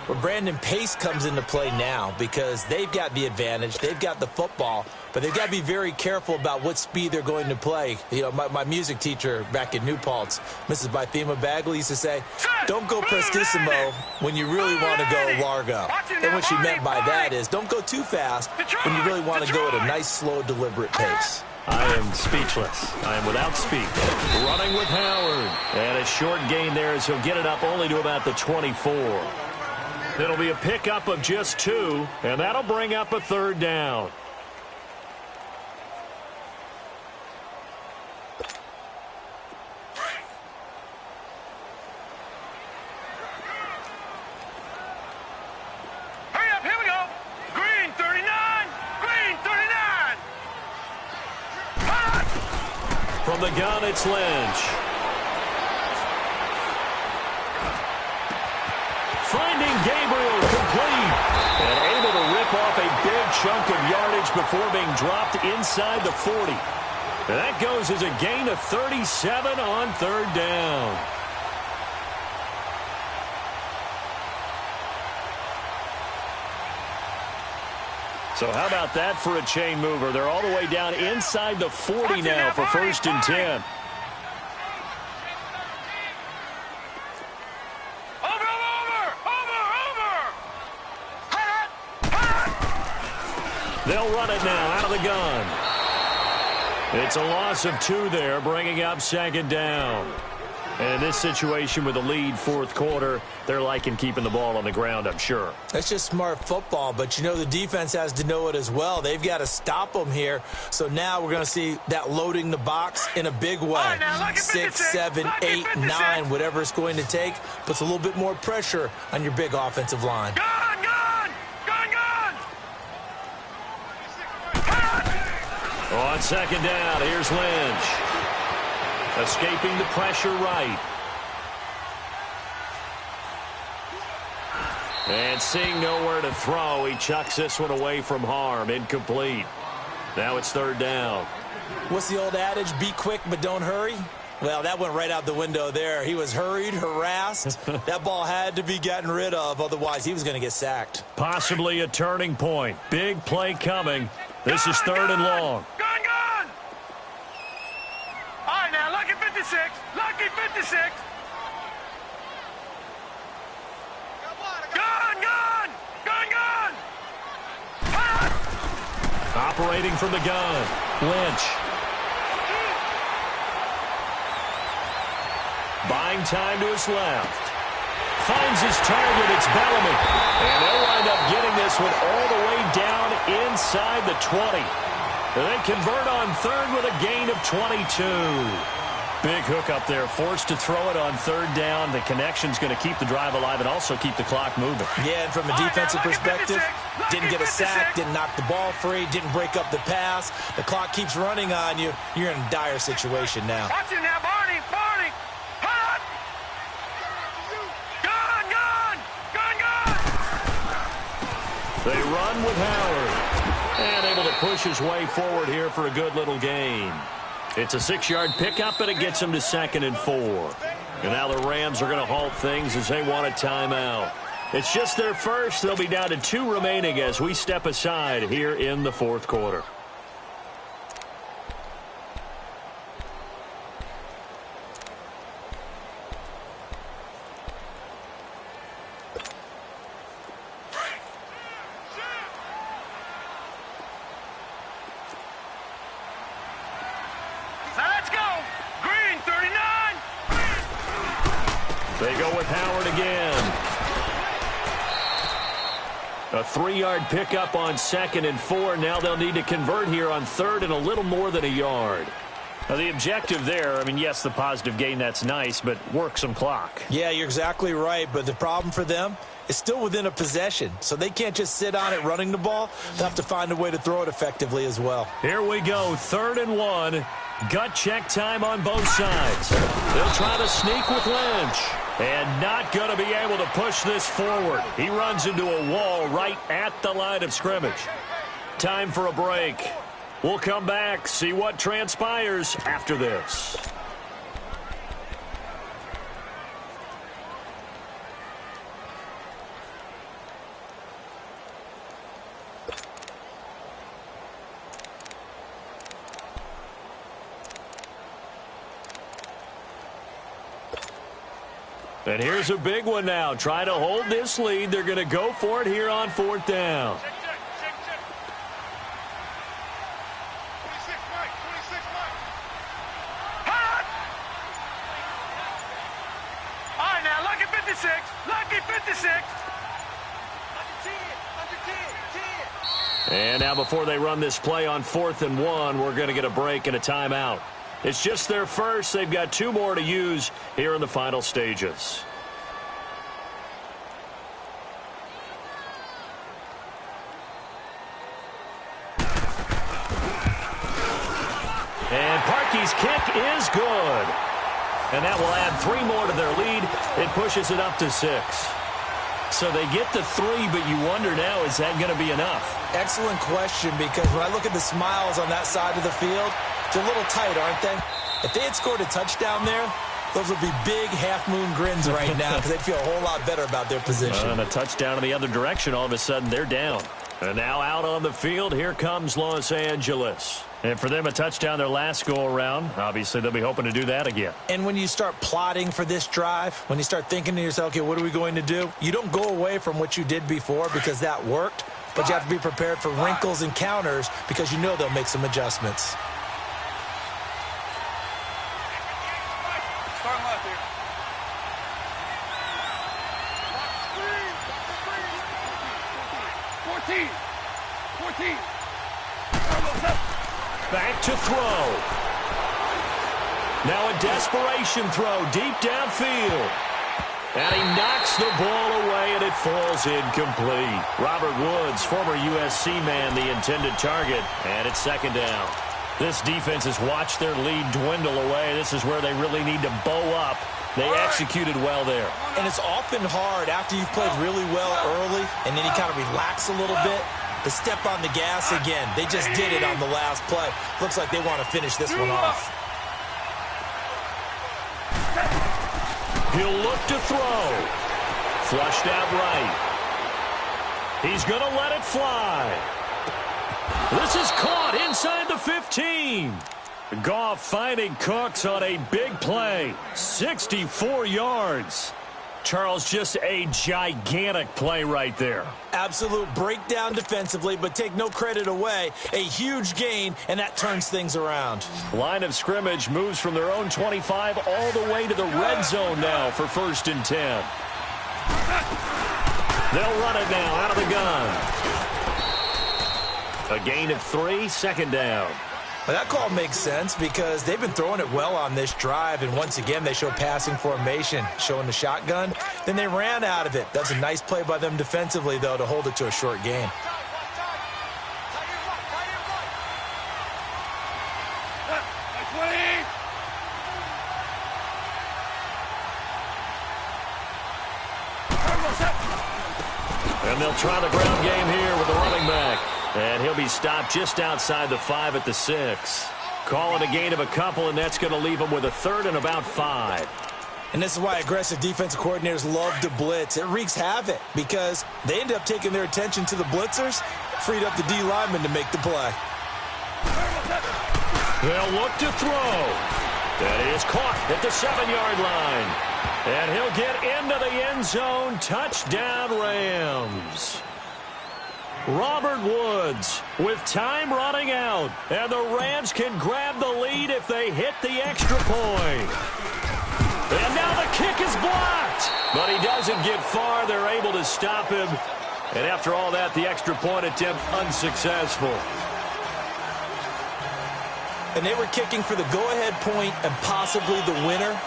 Well, Brandon, pace comes into play now because they've got the advantage. They've got the football, but they've got to be very careful about what speed they're going to play. You know, my music teacher back in New Paltz, Mrs. Bythema Bagley, used to say, don't go prestissimo when you really want to go largo. And what she meant by that is don't go too fast when you really want to go at a nice, slow, deliberate pace. I am speechless. I am without speech. Running with Howard. And a short gain there as he'll get it up only to about the 24. It'll be a pickup of just 2, and that'll bring up a 3rd down. Hurry up, here we go. Green 39, green 39. From the gun, it's Lynch. Finding Gabriel complete. And able to rip off a big chunk of yardage before being dropped inside the 40. And that goes as a gain of 37 on 3rd down. So how about that for a chain mover? They're all the way down inside the 40 now for 1st and 10. They'll run it now out of the gun. It's a loss of 2 there, bringing up 2nd down. And in this situation with the lead 4th quarter, they're liking keeping the ball on the ground, I'm sure. That's just smart football, but you know the defense has to know it as well. They've got to stop them here. So now we're going to see that loading the box in a big way. 6, 7, 8, 9, whatever it's going to take, puts a little bit more pressure on your big offensive line. On 2nd down, here's Lynch. Escaping the pressure right. And seeing nowhere to throw, he chucks this one away from harm. Incomplete. Now it's 3rd down. What's the old adage? Be quick, but don't hurry? Well, that went right out the window there. He was hurried, harassed. That ball had to be gotten rid of, otherwise he was going to get sacked. Possibly a turning point. Big play coming. This is 3rd and long. All right, now, lucky 56. Lucky 56. Gun. Operating from the gun. Lynch. Buying time to his left. Finds his target. It's Bellamy. And they'll wind up getting this one all the way down inside the 20. And they convert on 3rd with a gain of 22. Big hook up there, forced to throw it on 3rd down. The connection's going to keep the drive alive and also keep the clock moving. Yeah, and from a defensive perspective, didn't get a sack, didn't knock the ball free, didn't break up the pass. The clock keeps running on you. You're in a dire situation now. Watch it now, Barney. Hot! Gun! They run with Howard. And able to push his way forward here for a good little gain. It's a 6-yard pickup, and it gets him to 2nd and 4. And now the Rams are going to halt things as they want a timeout. It's just their first. They'll be down to 2 remaining as we step aside here in the 4th quarter. They go with Howard again. A 3-yard pickup on 2nd and 4. Now they'll need to convert here on 3rd and a little more than a yard. Now the objective there, I mean, yes, the positive gain, that's nice, but work some clock. Yeah, you're exactly right, but the problem for them is still within a possession, so they can't just sit on it running the ball. They'll have to find a way to throw it effectively as well. Here we go, 3rd and 1. Gut check time on both sides. They'll try to sneak with Lynch. And not going to be able to push this forward. He runs into a wall right at the line of scrimmage. Time for a break. We'll come back, see what transpires after this. And here's a big one now. Trying to hold this lead. They're going to go for it here on 4th down. Check. 26, Mike. 26, Mike. Hot! All right, now, lucky 56. Lucky 56. And now before they run this play on 4th and 1, we're going to get a break and a timeout. It's just their first. They've got 2 more to use here in the final stages. And Parkey's kick is good. And that will add 3 more to their lead. It pushes it up to 6. So they get the 3, but you wonder now, is that going to be enough? Excellent question, because when I look at the smiles on that side of the field, they're a little tight, aren't they? If they had scored a touchdown there, those would be big half-moon grins right now because they'd feel a whole lot better about their position. And a touchdown in the other direction, all of a sudden they're down. And now out on the field, here comes Los Angeles. And for them, a touchdown their last go-around. Obviously, they'll be hoping to do that again. And when you start plotting for this drive, when you start thinking to yourself, okay, what are we going to do? You don't go away from what you did before because that worked, but you have to be prepared for wrinkles and counters because you know they'll make some adjustments. Start left here. 14. Back to throw. Now a desperation throw deep downfield. And he knocks the ball away, and it falls incomplete. Robert Woods, former USC man, the intended target, and it's 2nd down. This defense has watched their lead dwindle away. This is where they really need to bow up. They executed well there. And it's often hard after you've played really well early and then you kind of relax a little bit to step on the gas again. They just did it on the last play. Looks like they want to finish this one off. He'll look to throw. Flushed out right. He's going to let it fly. This is caught inside the 15. Goff finding Cooks on a big play. 64 yards. Charles, just a gigantic play right there. Absolute breakdown defensively, but take no credit away. A huge gain, and that turns things around. Line of scrimmage moves from their own 25 all the way to the red zone now for 1st and 10. They'll run it now out of the gun. A gain of 3, 2nd down. Well, that call makes sense because they've been throwing it well on this drive, and once again they show passing formation, showing the shotgun. Then they ran out of it. That's a nice play by them defensively, though, to hold it to a short gain. And they'll try the ground game here with the running back. And he'll be stopped just outside the 5 at the 6. Calling a gain of a couple, and that's going to leave him with a 3rd and about 5. And this is why aggressive defensive coordinators love to blitz. It wreaks havoc because they end up taking their attention to the blitzers, freed up the D lineman to make the play. They'll look to throw. That is caught at the 7-yard line. And he'll get into the end zone. Touchdown, Rams. Robert Woods with time running out. And the Rams can grab the lead if they hit the extra point. And now the kick is blocked. But he doesn't get far. They're able to stop him. And after all that, the extra point attempt unsuccessful. And they were kicking for the go-ahead point and possibly the winner,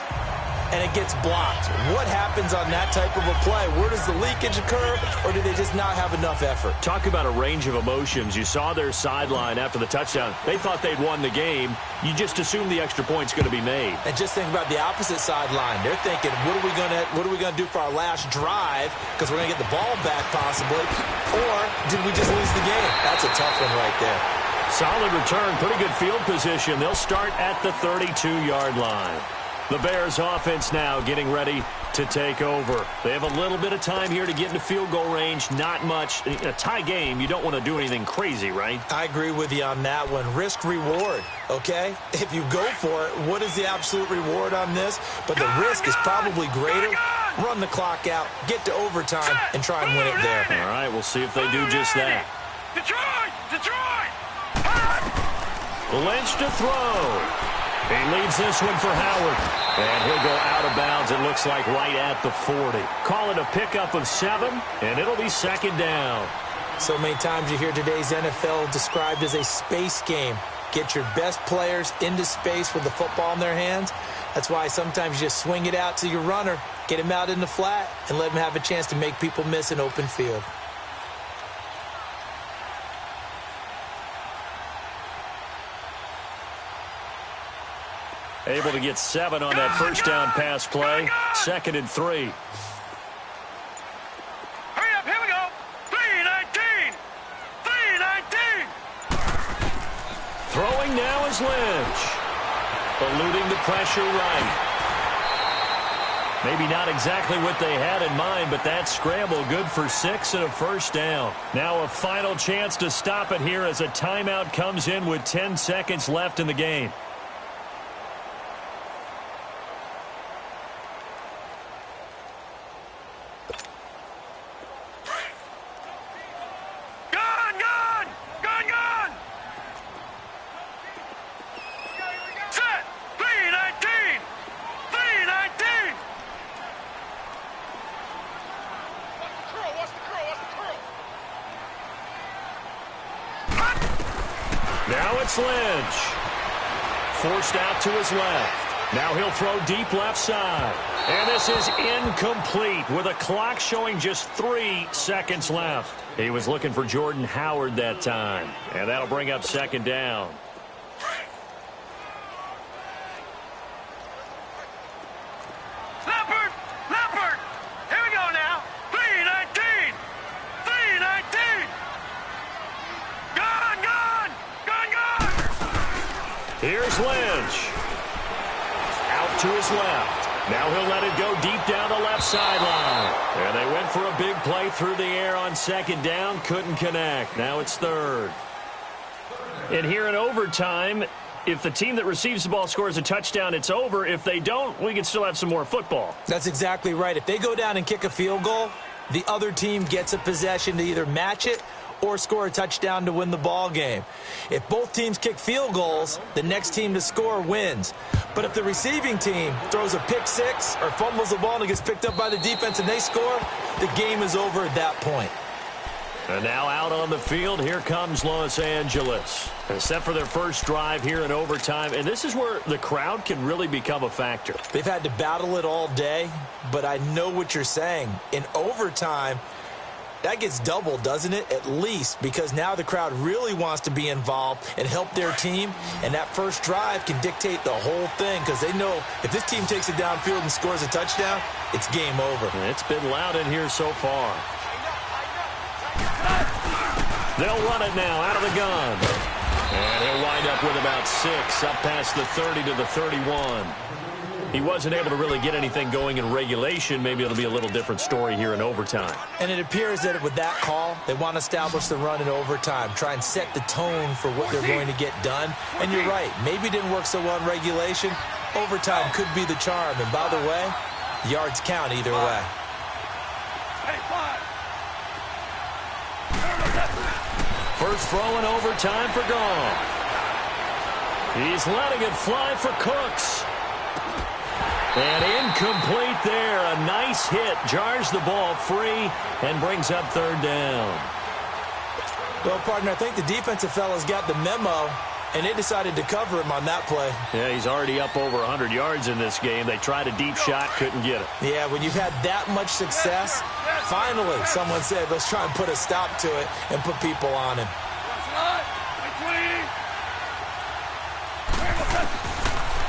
and it gets blocked. What happens on that type of a play? Where does the leakage occur, or do they just not have enough effort? Talk about a range of emotions. You saw their sideline after the touchdown. They thought they'd won the game. You just assume the extra point's going to be made. And just think about the opposite sideline. They're thinking, what are we going to do for our last drive? Because we're going to get the ball back possibly. Or did we just lose the game? That's a tough one right there. Solid return, pretty good field position. They'll start at the 32-yard line. The Bears offense now getting ready to take over. They have a little bit of time here to get into field goal range. Not much. A tie game, you don't want to do anything crazy, right? I agree with you on that one. Risk reward, okay? If you go for it, what is the absolute reward on this? But the risk is probably greater run the clock out, get to overtime, and try and win it there. All right, we'll see if they do just that. Detroit! Lynch to throw. He leads this one for Howard. And he'll go out of bounds, it looks like right at the 40. Call it a pickup of 7, and it'll be second down. So many times you hear today's NFL described as a space game. Get your best players into space with the football in their hands. That's why sometimes you just swing it out to your runner, get him out in the flat, and let him have a chance to make people miss an open field. Able to get 7 on that first down pass play. 2nd and 3. Hurry up, here we go. 3-19. 3-19. Throwing now is Lynch. Eluding the pressure right. Maybe not exactly what they had in mind, but that scramble good for 6 and a first down. Now a final chance to stop it here as a timeout comes in with 10 seconds left in the game. Now it's Lynch. Forced out to his left. Now he'll throw deep left side. And this is incomplete with a clock showing just 3 seconds left. He was looking for Jordan Howard that time. And that'll bring up second down. Here we go now. 3-19. 3-19. Gone. Here's Lynch. Out to his left. Now he'll let it go deep down the left sideline. And they went for a big play through the air on second down. Couldn't connect. Now it's 3rd. And here in overtime, if the team that receives the ball scores a touchdown, it's over. If they don't, we can still have some more football. That's exactly right. If they go down and kick a field goal, the other team gets a possession to either match it or score a touchdown to win the ball game. If both teams kick field goals, the next team to score wins. But if the receiving team throws a pick 6 or fumbles the ball and it gets picked up by the defense and they score, the game is over at that point. And now out on the field, here comes Los Angeles. Set for their first drive here in overtime, and this is where the crowd can really become a factor. They've had to battle it all day, but I know what you're saying. In overtime, that gets doubled, doesn't it? At least, because now the crowd really wants to be involved and help their team, and that first drive can dictate the whole thing because they know if this team takes it downfield and scores a touchdown, it's game over. It's been loud in here so far. They'll run it now out of the gun. And he'll wind up with about 6, up past the 30 to the 31. He wasn't able to really get anything going in regulation. Maybe it'll be a little different story here in overtime. And it appears that with that call, they want to establish the run in overtime, try and set the tone for what they're going to get done. And you're right, maybe it didn't work so well in regulation. Overtime could be the charm. And by the way, yards count either way. First throw in overtime for Goff. He's letting it fly for Cooks. And incomplete there. A nice hit. Jars the ball free and brings up 3rd down. Well, partner, I think the defensive fellas got the memo, and they decided to cover him on that play. Yeah, he's already up over 100 yards in this game. They tried a deep shot, couldn't get it. Yeah, when you've had that much success, finally someone said, let's try and put a stop to it and put people on him.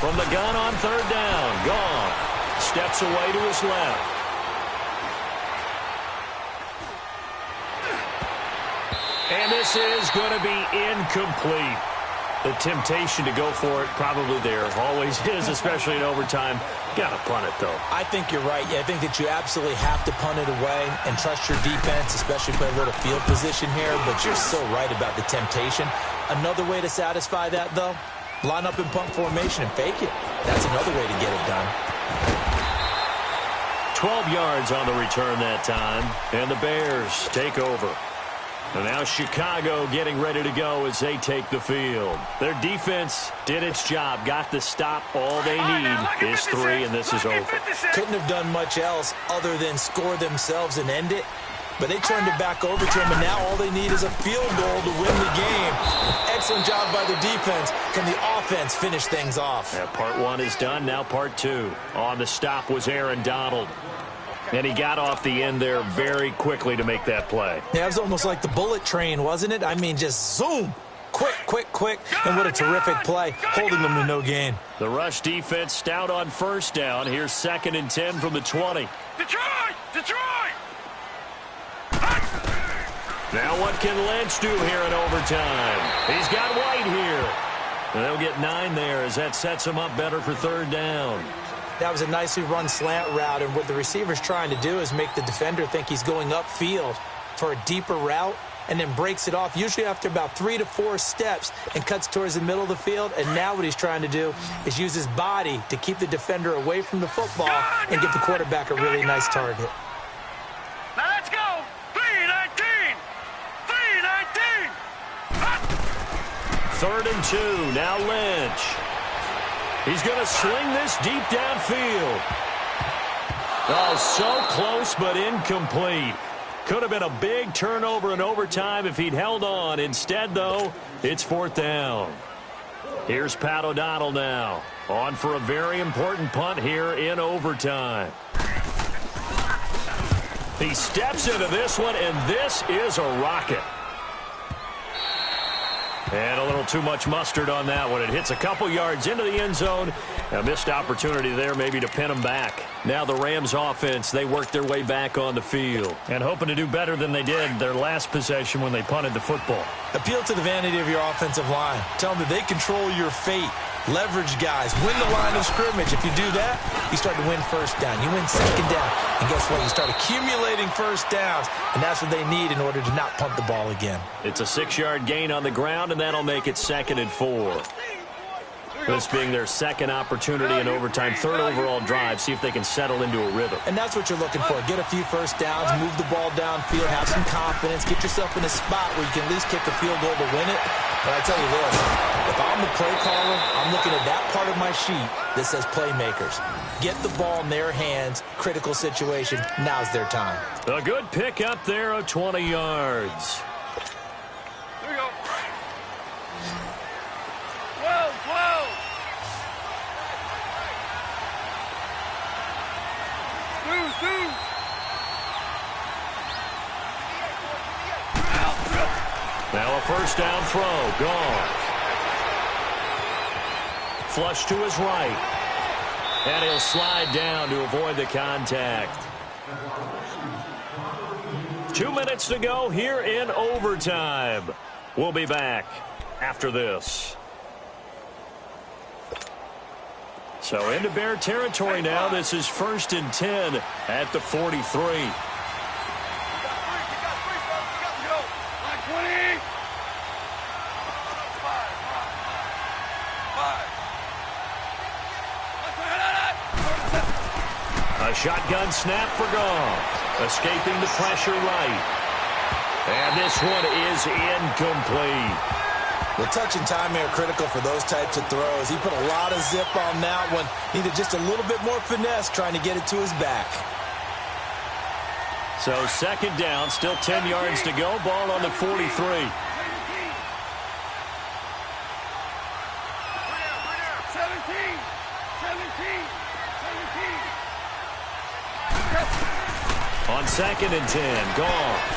From the gun on 3rd down, Goff steps away to his left. And this is going to be incomplete. The temptation to go for it probably there. Always is, especially in overtime. Got to punt it, though. I think you're right. Yeah, I think that you absolutely have to punt it away and trust your defense, especially play a little field position here. But you're so right about the temptation. Another way to satisfy that, though, line up in punt formation and fake it. That's another way to get it done. 12 yards on the return that time. And the Bears take over. And now Chicago getting ready to go as they take the field. Their defense did its job, got the stop. All they need is 3, and this is over. Couldn't have done much else other than score themselves and end it. But they turned it back over to him, and now all they need is a field goal to win the game. Excellent job by the defense. Can the offense finish things off? Yeah, part 1 is done. Now part 2. On the stop was Aaron Donald. And he got off the end there very quickly to make that play. Yeah, it was almost like the bullet train, wasn't it? I mean, just zoom. Quick, quick, quick. And what a terrific play, holding them to no gain. The rush defense stout on first down. Here's 2nd and 10 from the 20. Detroit! Detroit! Now what can Lynch do here in overtime? He's got White here. And they'll get 9 there as that sets him up better for 3rd down. That was a nicely run slant route, and what the receiver's trying to do is make the defender think he's going upfield for a deeper route and then breaks it off, usually after about 3 to 4 steps, and cuts towards the middle of the field. And now what he's trying to do is use his body to keep the defender away from the football and give the quarterback a really nice target. Now let's go! 3-19! 3-19! 3rd and 2. Now Lynch. He's going to sling this deep downfield. Oh, so close but incomplete. Could have been a big turnover in overtime if he'd held on. Instead, though, it's 4th down. Here's Pat O'Donnell now. On for a very important punt here in overtime. He steps into this one, and this is a rocket. And a little too much mustard on that one. It hits a couple yards into the end zone. A missed opportunity there maybe to pin him back. Now the Rams offense, they work their way back on the field. And hoping to do better than they did their last possession when they punted the football. Appeal to the vanity of your offensive line. Tell them that they control your fate. Leverage guys. Win the line of scrimmage. If you do that, you start to win 1st down. You win 2nd down. And guess what? You start accumulating 1st downs. And that's what they need in order to not punt the ball again. It's a 6-yard gain on the ground, and that'll make it 2nd and 4. This being their 2nd opportunity in overtime, 3rd overall drive. See if they can settle into a rhythm. And that's what you're looking for. Get a few 1st downs, move the ball downfield, have some confidence, get yourself in a spot where you can at least kick a field goal to win it. But I tell you this, if I'm the play caller, I'm looking at that part of my sheet that says playmakers. Get the ball in their hands, critical situation, now's their time. A good pick up there of 20 yards. Here we go. 12, 12. Two. Now a 1st down throw. Gone. Flush to his right. And he'll slide down to avoid the contact. 2 minutes to go here in overtime. We'll be back after this. So into Bear territory now. This is 1st and 10 at the 43. A shotgun snap for Goff. Escaping the pressure right. And this one is incomplete. Well, touch and time are critical for those types of throws. He put a lot of zip on that one. Needed just a little bit more finesse trying to get it to his back. So 2nd down, still 10 yards to go. Ball on the 43. 17. On 2nd and 10, Goff.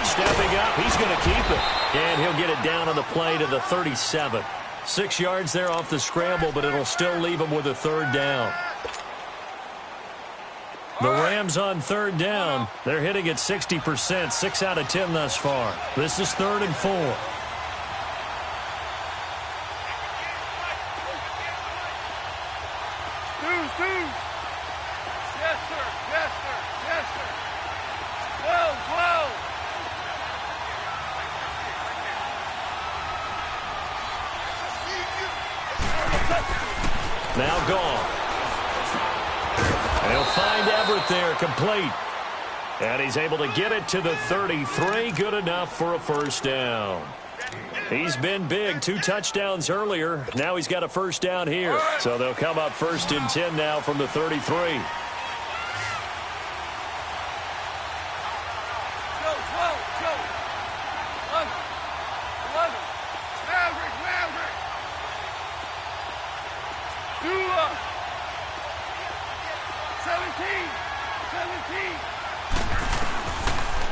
Stepping up, he's going to keep it. And he'll get it down on the play to the 37. 6 yards there off the scramble, but it'll still leave him with a 3rd down. The Rams on 3rd down. They're hitting at 60%, 6 out of 10 thus far. This is 3rd and 4. Yes, sir. Yes, sir. Yes, sir. 12, 12. Now Goff. And he'll find it there, complete. And he's able to get it to the 33, good enough for a first down. He's been big, 2 touchdowns earlier. Now he's got a first down here. So they'll come up 1st and 10 now from the 33.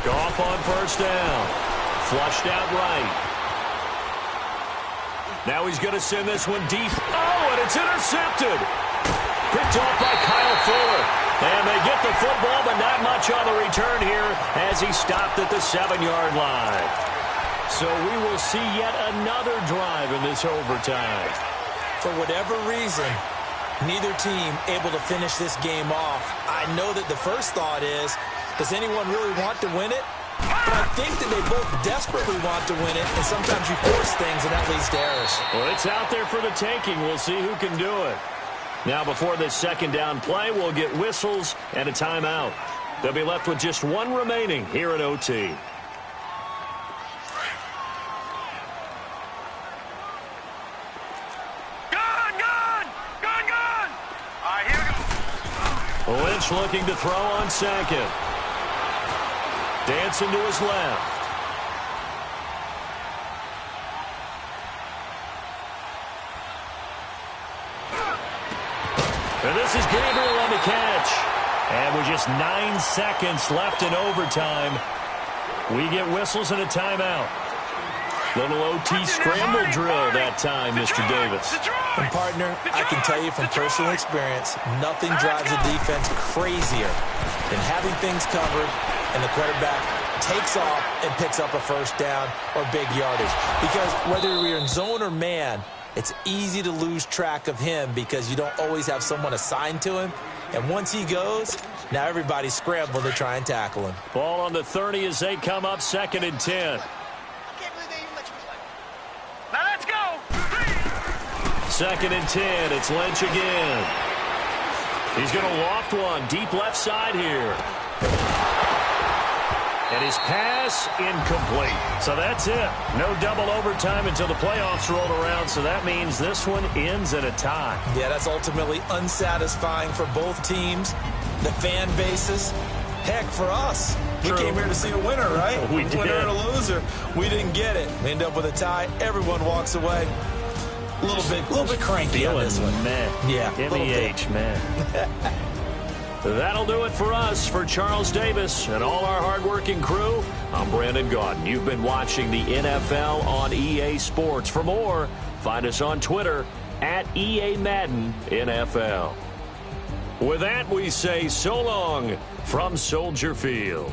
Goff on first down. Flushed out right. Now he's going to send this one deep. Oh, and it's intercepted. Picked off by Kyle Fuller. And they get the football, but not much on the return here as he stopped at the 7-yard line. So we will see yet another drive in this overtime. For whatever reason, neither team able to finish this game off. I know that the first thought is, does anyone really want to win it? But I think that they both desperately want to win it, and sometimes you force things, and that leads to errors. Well, it's out there for the taking. We'll see who can do it. Now, before this second down play, we'll get whistles and a timeout. They'll be left with just 1 remaining here at OT. Lynch looking to throw on second. Dancing to his left. And this is Gabriel on the catch. And with just 9 seconds left in overtime, we get whistles and a timeout. Little OT scramble drill that time, Mr. Davis. And, partner, I can tell you from personal experience, nothing drives a defense crazier than having things covered and the quarterback takes off and picks up a first down or big yardage. Because whether you're in zone or man, it's easy to lose track of him because you don't always have someone assigned to him. And once he goes, now everybody's scrambling to try and tackle him. Ball on the 30 as they come up 2nd and 10. Now let's go. 2nd and 10. It's Lynch again. He's going to loft one deep left side here. And his pass incomplete. So that's it. No double overtime until the playoffs rolled around. So that means this one ends at a tie. Yeah, that's ultimately unsatisfying for both teams, the fan bases. Heck, for us. True. We came here to see a winner, right? We did. Winner and a loser. We didn't get it. We end up with a tie. Everyone walks away. A little bit cranky on this one. Man. Yeah, MEH, man. That'll do it for us. For Charles Davis and all our hardworking crew, I'm Brandon Gaudin. You've been watching the NFL on EA Sports. For more, find us on Twitter at EA Madden NFL. With that, we say so long from Soldier Field.